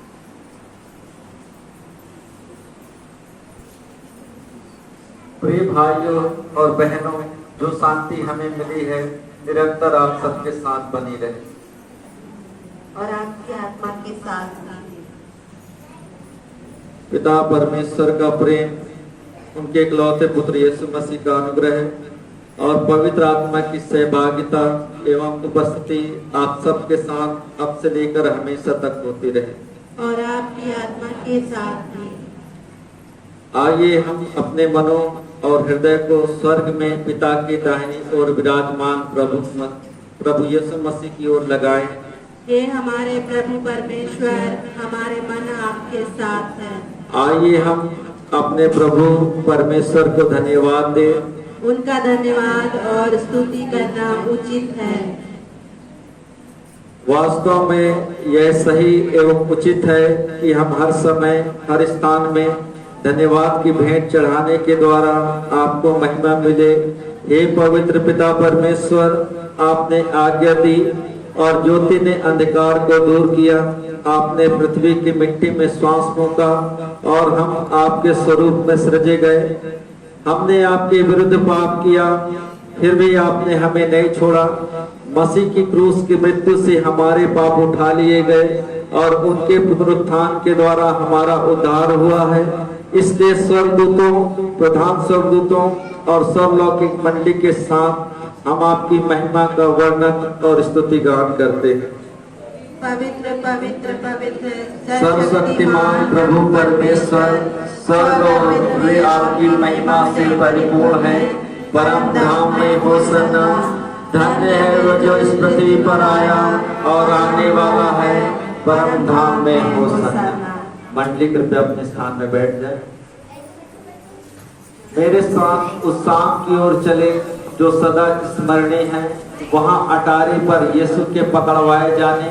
प्रिय भाइयों और बहनों, जो शांति हमें मिली है निरंतर आप सबके साथ बनी रहे और आपकी आत्मा के साथ भी। पिता परमेश्वर का प्रेम, उनके इकलौते पुत्र यीशु मसीह का अनुग्रह और पवित्र आत्मा की सहभागिता एवं उपस्थिति आप सबके साथ अब से लेकर हमेशा तक होती रहे। और आपकी आत्मा के साथ भी। आइए हम अपने मनों और हृदय को स्वर्ग में पिता की दाहिनी ओर विराजमान प्रभु यीशु मसीह की ओर लगाएं। हे हमारे प्रभु परमेश्वर, हमारे मन आपके साथ है। आइए हम अपने प्रभु परमेश्वर को धन्यवाद दें। उनका धन्यवाद और स्तुति करना उचित है। वास्तव में यह सही एवं उचित है कि हम हर समय हर स्थान में धन्यवाद की भेंट चढ़ाने के द्वारा आपको महिमा मिले। हे पवित्र पिता परमेश्वर, आपने आज्ञा दी और ज्योति ने अंधकार को दूर किया। आपने पृथ्वी की मिट्टी में श्वास फूंका और हम आपके स्वरूप में सृजे गए। हमने आपके विरुद्ध पाप किया, फिर भी आपने हमें नहीं छोड़ा। मसीह की क्रूस की मृत्यु से हमारे पाप उठा लिए गए और उनके पुनरुत्थान के द्वारा हमारा उद्धार हुआ है। इसलिए स्वर्गदूतों, प्रधान स्वर्गदूतों और सर्वलौकिक मंडली के साथ हम आपकी महिमा का वर्णन और स्तुति गान करते हैं। पवित्र पवित्र पवित्र सर्वशक्तिमान प्रभु परमेश्वर, स्वर्ग और पृथ्वी आपकी महिमा से परिपूर्ण है। परम धाम में होसन्ना, धन्य है वो जो इस पृथ्वी पर आया और आने वाला है। परम धाम में होसन्ना। मंडली कृपया अपने स्थान में बैठ जाए। मेरे साथ उस शाम की ओर चले जो सदा स्मरणीय है। वहां अटारी पर यीशु के पकड़वाए जाने,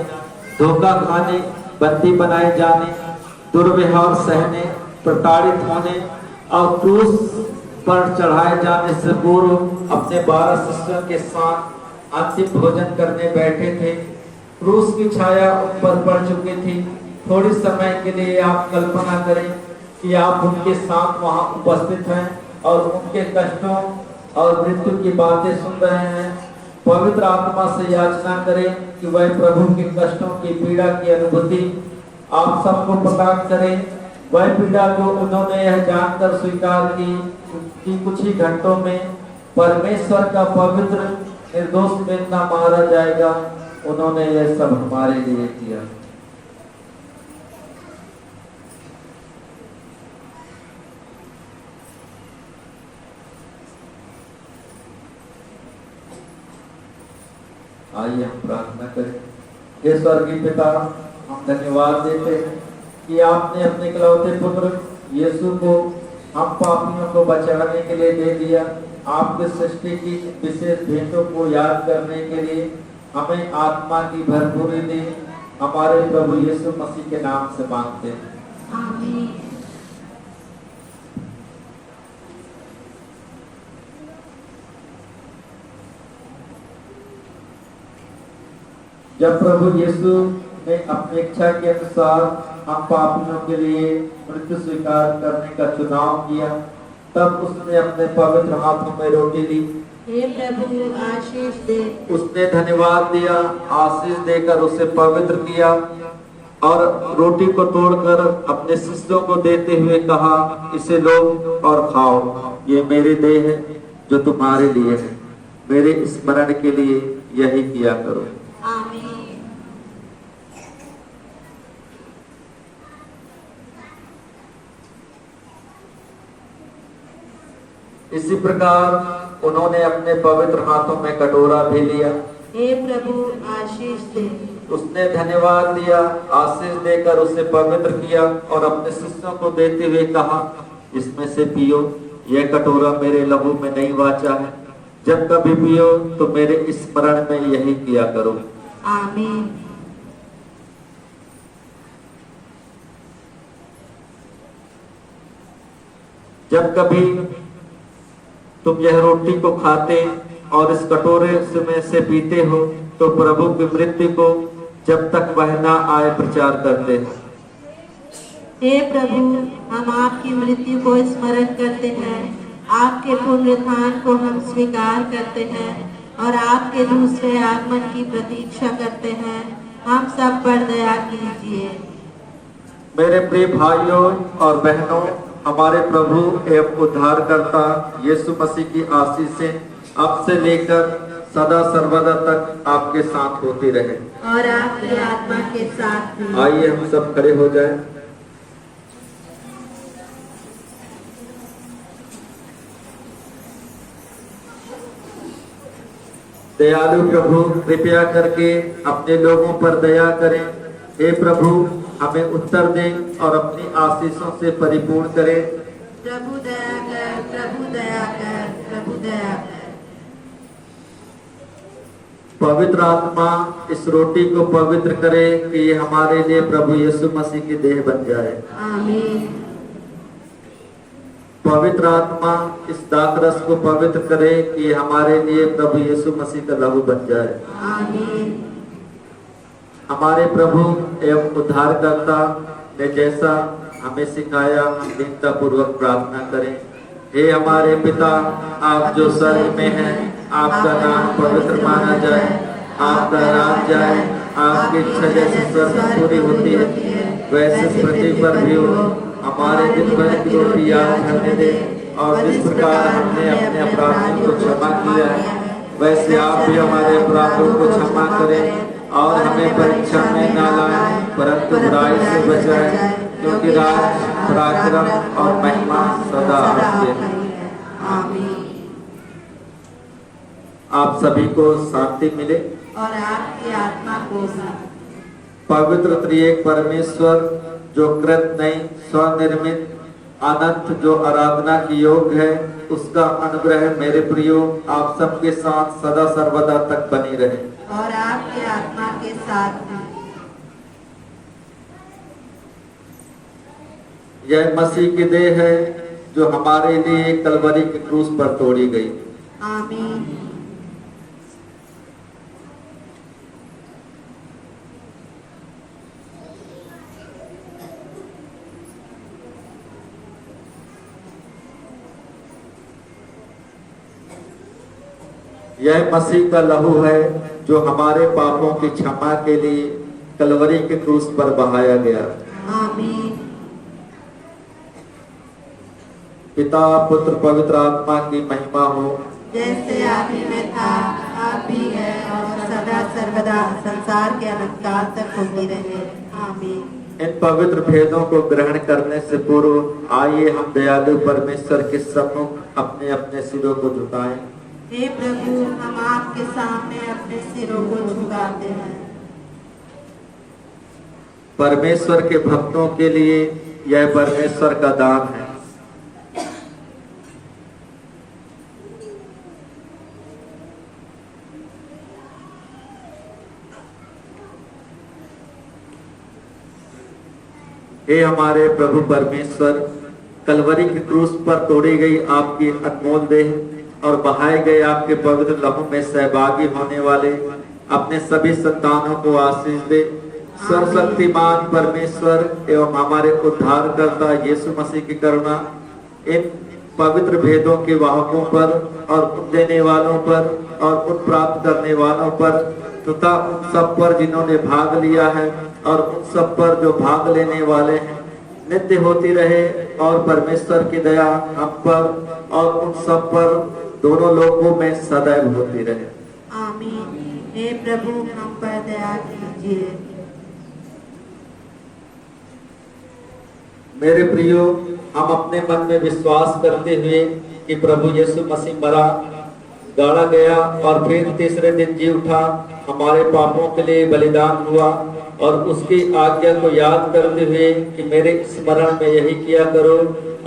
धोखा खाने, बंदी बनाए जाने, दुर्व्यवहार सहने, प्रताड़ित होने और क्रूस पर चढ़ाए जाने से पूर्व अपने 12 शिष्यों के साथ अंतिम भोजन करने बैठे थे। क्रूस की छाया उन पर पड़ चुकी थी। थोड़ी समय के लिए आप कल्पना करें कि आप उनके साथ वहां उपस्थित हैं और उनके कष्टों और मृत्यु की बातें सुन रहे हैं। पवित्र आत्मा से याचना करें कि वह प्रभु के कष्टों की पीड़ा की अनुभूति आप सबको प्रदान करें। वह पीड़ा जो उन्होंने यह जानकर स्वीकार की कि कुछ ही घंटों में परमेश्वर का पवित्र निर्दोष बेटा मारा जाएगा, उन्होंने यह सब हमारे लिए किया। आइए हम प्रार्थना करें। हे स्वर्गीय पिता, हम धन्यवाद देते हैं कि आपने अपने इकलौते पुत्र यीशु को हम पापियों को बचाने के लिए दे दिया। आपके सृष्टि की विशेष भेंटों को याद करने के लिए हमें आत्मा की भरपूरी दे। हमारे प्रभु यीशु मसीह के नाम से मांगते हैं, आमीन। जब प्रभु यीशु ने अपनी इच्छा के अनुसार हम पापियों के लिए मृत्यु स्वीकार करने का चुनाव किया, तब उसने अपने पवित्र हाथों में रोटी ली। हे प्रभु आशीष दे। उसने धन्यवाद दिया, आशीष देकर उसे पवित्र किया और रोटी को तोड़कर अपने शिष्यों को देते हुए कहा, इसे लो और खाओ, ये मेरी देह है जो तुम्हारे लिए है। मेरे स्मरण के लिए यही किया करो। आमीन। इसी प्रकार उन्होंने अपने पवित्र हाथों में कटोरा भी लिया। हे प्रभु आशीष दे। उसने धन्यवाद दिया, आशीष देकर उसे पवित्र किया और अपने शिष्यों को देते हुए कहा, इसमें से पियो, यह कटोरा मेरे लहू में नई वाचा है। जब कभी पियो तो मेरे स्मरण में यही किया करो। आमीन। जब कभी तुम यह रोटी को खाते और इस कटोरे में से पीते हो तो प्रभु की मृत्यु को जब तक वह ना आए प्रचार करते हैं। हे प्रभु, हम आपकी मृत्यु को स्मरण करते हैं, आपके पुनरुत्थान को हम स्वीकार करते हैं और आपके दूसरे आगमन की प्रतीक्षा करते हैं। हम सब पर दया कीजिए। मेरे प्रिय भाइयों और बहनों, हमारे प्रभु एवं उद्धारकर्ता यीशु मसीह की आशीषें अब से लेकर सदा सर्वदा तक आपके साथ होती रहे और आपकी आत्मा के साथ भी। आइए हम सब खड़े हो जाएं। दयालु प्रभु, कृपया करके अपने लोगों पर दया करें। हे प्रभु, हमें उत्तर दें और अपनी आशीषों से परिपूर्ण करें। प्रभु दया कर, प्रभु दया कर, प्रभु दया कर। पवित्र आत्मा इस रोटी को पवित्र करे कि ये हमारे लिए प्रभु यीशु मसीह की देह बन जाए। आमीन। पवित्र आत्मा इस दाखरस को पवित्र करे कि ये हमारे लिए प्रभु यीशु मसीह का लहू बन जाए। आमीन। हमारे प्रभु एवं उद्धारकर्ता ने जैसा हमें सिखाया, हम दीनता पूर्वक प्रार्थना करें। हे हमारे पिता, आप जो स्वर्ग में हैं, आपका नाम पवित्र माना जाए, आपका राज्य आए, आपकी इच्छा जैसे स्वर्ग में पूरी होती है वैसे पृथ्वी पर भी हो। हमारे दिन भर की रोटी याद करने दे और जिस प्रकार हमने अपने अपराधियों को क्षमा किया है वैसे आप भी हमारे अपराधों को क्षमा करें और हमें परीक्षा में ना लाए परंतु बुराई से बचाए, क्योंकि राज, पराक्रम और महिमा सदा आपके हैं। आमीन। आप सभी को शांति मिले और आपकी आत्मा को भी। पवित्र त्रिएक परमेश्वर जो कृत नहीं, स्वनिर्मित, अनंत, जो आराधना की योग्य है, उसका अनुग्रह मेरे प्रियो आप सबके साथ सदा सर्वदा तक बनी रहे और आपके आत्मा के साथ भी। यह मसीह की देह है जो हमारे लिए कलवरी की क्रूस पर तोड़ी गई। आमीन। यह मसीह का लहू है जो हमारे पापों की क्षमा के लिए कलवरी के क्रूस पर बहाया गया। आमीन। पिता पुत्र पवित्र आत्मा की महिमा हो, जैसे आदि में था, आप भी है और सदा सर्वदा संसार के अनंतकाल तक होती रहे। आमीन। इन पवित्र भेदों को ग्रहण करने से पूर्व आइए हम दयालु परमेश्वर के सम्मुख अपने अपने सिरों को झुकाएं। हे प्रभु, हम आपके सामने अपने सिरों को झुकाते हैं। परमेश्वर के भक्तों के लिए यह परमेश्वर का दान है। हे हमारे प्रभु परमेश्वर, कलवरी की क्रूस पर तोड़ी गई आपकी अनमोल देह और बहाए गए आपके पवित्र लहू में सहभागी होने वाले अपने सभी संतानों को आशीष दे। सर्वशक्तिमान परमेश्वर एवं हमारे उद्धारकर्ता यीशु मसीह की करुणा इन पवित्र भेदों के वाहकों पर और उन देने वालों पर और उन प्राप्त करने वालों पर तथा उन सब पर जिन्होंने भाग लिया है और उन सब पर जो भाग लेने वाले हैं नित्य होती रहे। और परमेश्वर की दया हम पर और उन सब पर दोनों लोगों में सदैव होती रहे। आमीन। हे प्रभु, हम पर दया कीजिए। मेरे प्रियो, हम अपने मन में विश्वास करते हुए कि प्रभु यीशु मसीह मरा, गाड़ा गया और फिर तीसरे दिन जी उठा, हमारे पापों के लिए बलिदान हुआ और उसकी आज्ञा को याद करते हुए कि मेरे स्मरण में यही किया करो,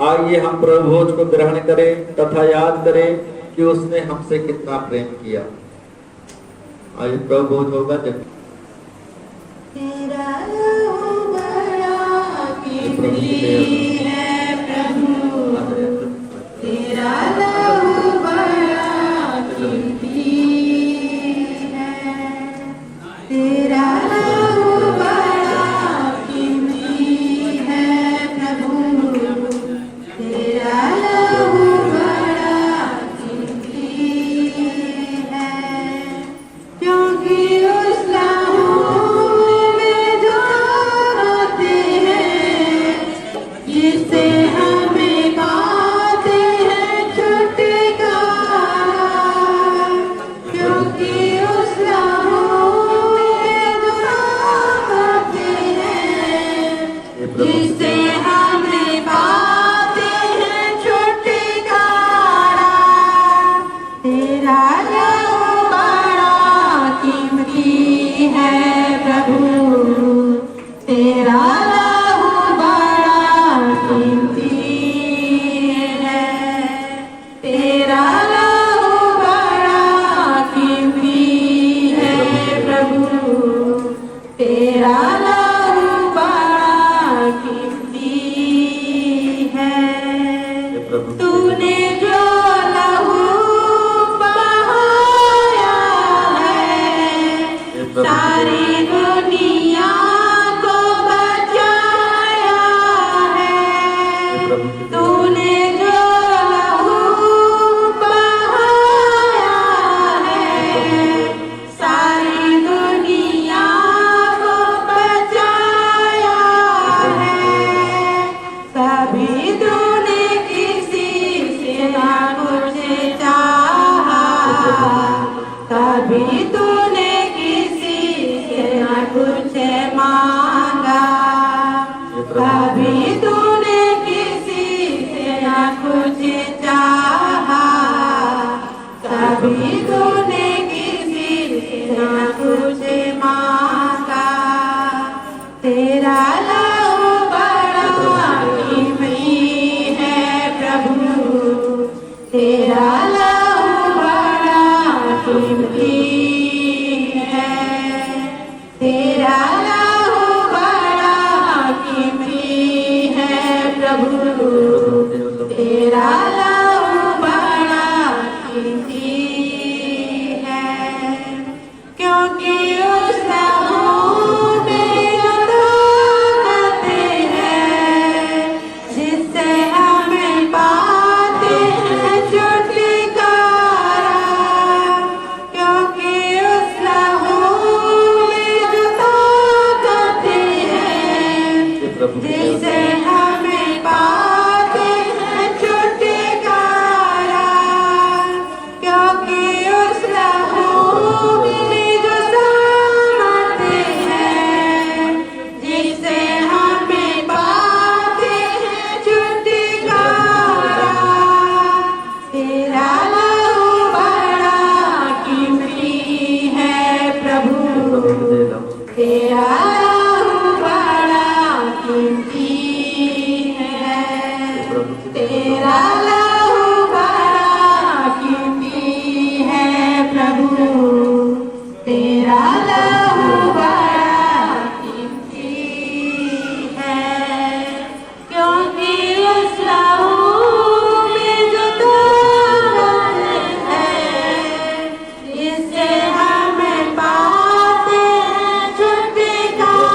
आइए हम प्रभु भोज को ग्रहण करें तथा याद करें कि उसने हमसे कितना प्रेम किया। आइए प्रभु भोज होगा जब तेरा लहू बड़ा कीमती है प्रभु, तेरा लहू बड़ा कीमती है, तेरा लहू बड़ा कीमती है प्रभु, तेरा लहू बड़ा कीमती है, क्योंकि उस लहू में जो आते हैं, जिससे हमें पाते हैं छुटकारा, क्योंकि उस लहू में जो आते हैं, जिससे हमें पाते हैं छुटकारा, तेरा लहू बड़ा कीमती है प्रभु, तेरा लहू बड़ा कीमती है, तेरा लहू बड़ा कीमती है प्रभु, तेरा लहू बड़ा कीमती है। तूने जो लहू बहाया है, सारी दुनिया को बचाया है। तूने जो लहू बहाया है, सारी दुनिया को बचाया है। कभी तूने किसी से ना कुछ चाहा, कभी तूने किसी से ना कुछ मांगा, कभी तूने किसी से ना कुछ चाहा, कभी तूने किसी से ना कुछ मांगा, तेरा लहू बड़ा कीमती है प्रभु, तेरा लहू बड़ा कीमती है, तेरा लहू बड़ा कीमती है प्रभु, तेरा लहू बड़ा कीमती है, क्योंकि उस लहू में उधार प्रभु की जय जिससे हमें पाते हैं छुटकारा, क्योंकि उस लहू में जो सामर्थ है, जिससे हमें पाते हैं छुटकारा। तेरा लहू बड़ा कीमती है प्रभु, तेरा लहू बड़ा कीमती है, तेरा लहू बड़ा कीमती है प्रभु, तेरा लहू बड़ा कीमती है, क्योंकि उस लहू में जो ताकत है, जिससे हमें पाते हैं छुटकारा,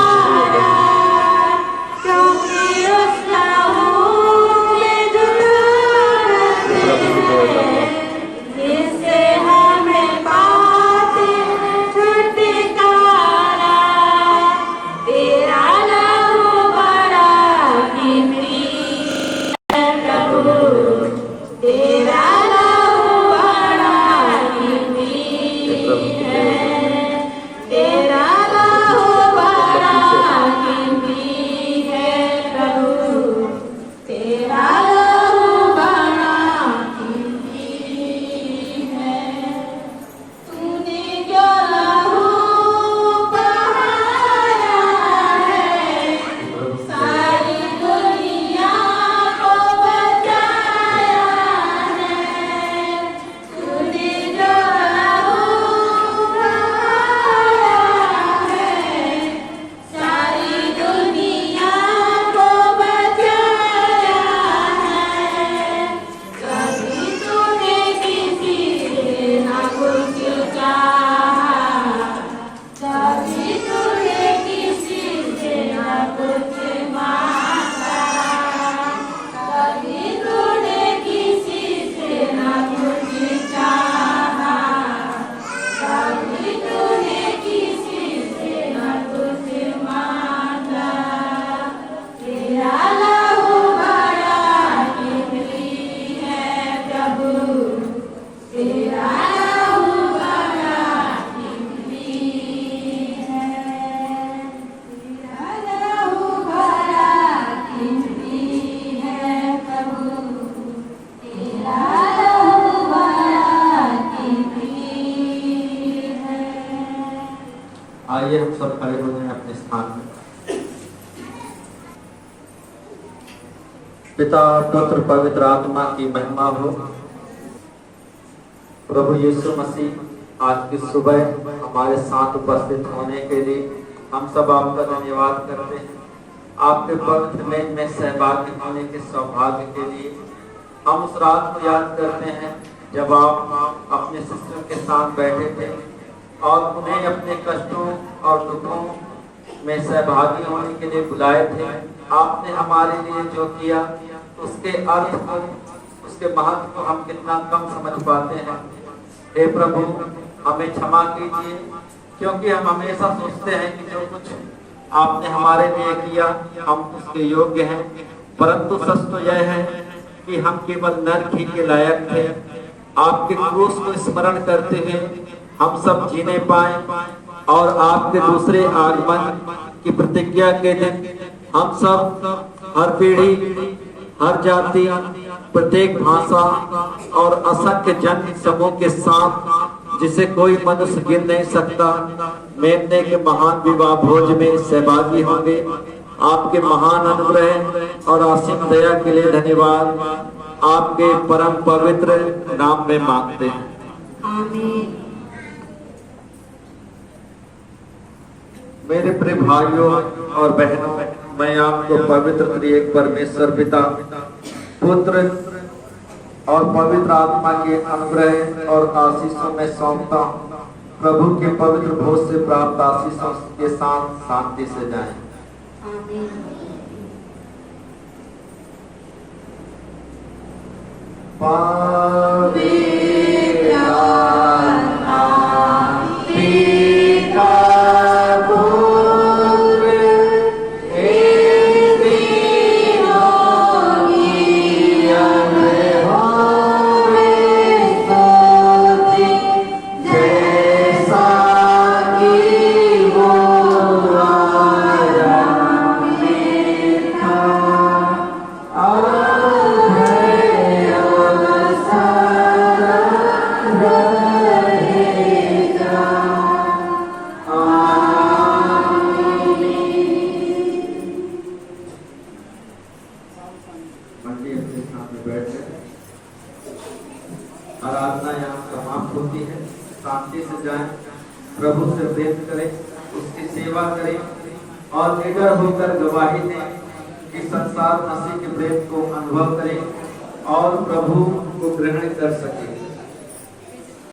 क्योंकि उस लहू में जो ताकत है, जिससे हमें पाते हैं छुटकारा। तेरा लहू बड़ा कीमती है प्रभु, तेरा लहू बड़ा कीमती है, तेरा लहू बड़ा कीमती है प्रभु, तेरा लहू बड़ा कीमती है। तूने जो लहू बहाया है, सारी दुनिया को बचाया है। तूने जो लहू बहाया है, सारी दुनिया को बचाया है। कभी तूने किसी से ना कुछ चाहा, कभी तूने किसी से ना कुछ मांगा, कभी तूने किसी से ना कुछ चाहा, कभी तूने किसी से ना कुछ मांगा। तेरा लहू बड़ा कीमती है प्रभु, तेरा लहू बड़ा कीमती है, तेरा लहू बड़ा कीमती है प्रभु, तेरा लहू बड़ा कीमती है। आइए हम सब खड़े हो जाएं अपने स्थान में। पिता पुत्र पवित्र आत्मा की महिमा हो। प्रभु यीशु मसीह, आज की सुबह हमारे साथ उपस्थित होने के लिए हम सब आपका धन्यवाद करते हैं। आपके पवित्र मेल में सहभागी होने के सौभाग्य के लिए हम उस रात को याद करते हैं जब आप अपने शिष्यों के साथ बैठे थे और उन्हें अपने कष्टों और दुखों में सहभागी होने के लिए बुलाए थे। आपने हमारे लिए जो किया उसके अर्थ को, उसके महत्व को हम कितना कम समझ पाते हैं। हे प्रभु, हमें क्षमा कीजिए, क्योंकि हम हमेशा सोचते हैं कि जो कुछ आपने हमारे लिए किया हम उसके योग्य हैं, परंतु सच तो यह है कि हम केवल नरक ही के लायक थे। आपके क्रूस को स्मरण करते हुए हम सब जीने पाए और आपके दूसरे आगमन की प्रतिज्ञा के दिन हम सब हर पीढ़ी, हर जाति, प्रत्येक भाषा और असंख्य जन समूह के साथ, जिसे कोई मनुष्य गिन नहीं सकता, मेमने के महान विवाह भोज में सहभागी होंगे। आपके महान अनुग्रह और असीम दया के लिए धन्यवाद आपके परम पवित्र नाम में मांगते हैं, आमीन। मेरे प्रिय भाइयों और बहनों, मैं आपको पवित्र त्रिएक परमेश्वर पिता, पुत्र और पवित्र आत्मा के अनुग्रह और आशीषों में सौंपता हूँ। प्रभु के पवित्र भोज से प्राप्त आशीषों के साथ शांति से जाएं। पवित्र मंडी अपने स्थान में बैठ गए। आराधना यहाँ समाप्त होती है। शांति से जाएं, प्रभु से प्रेम करें, उसकी सेवा करें और निडर होकर गवाही दें कि संसार मसीह के प्रेम को अनुभव करें और प्रभु को ग्रहण कर सके।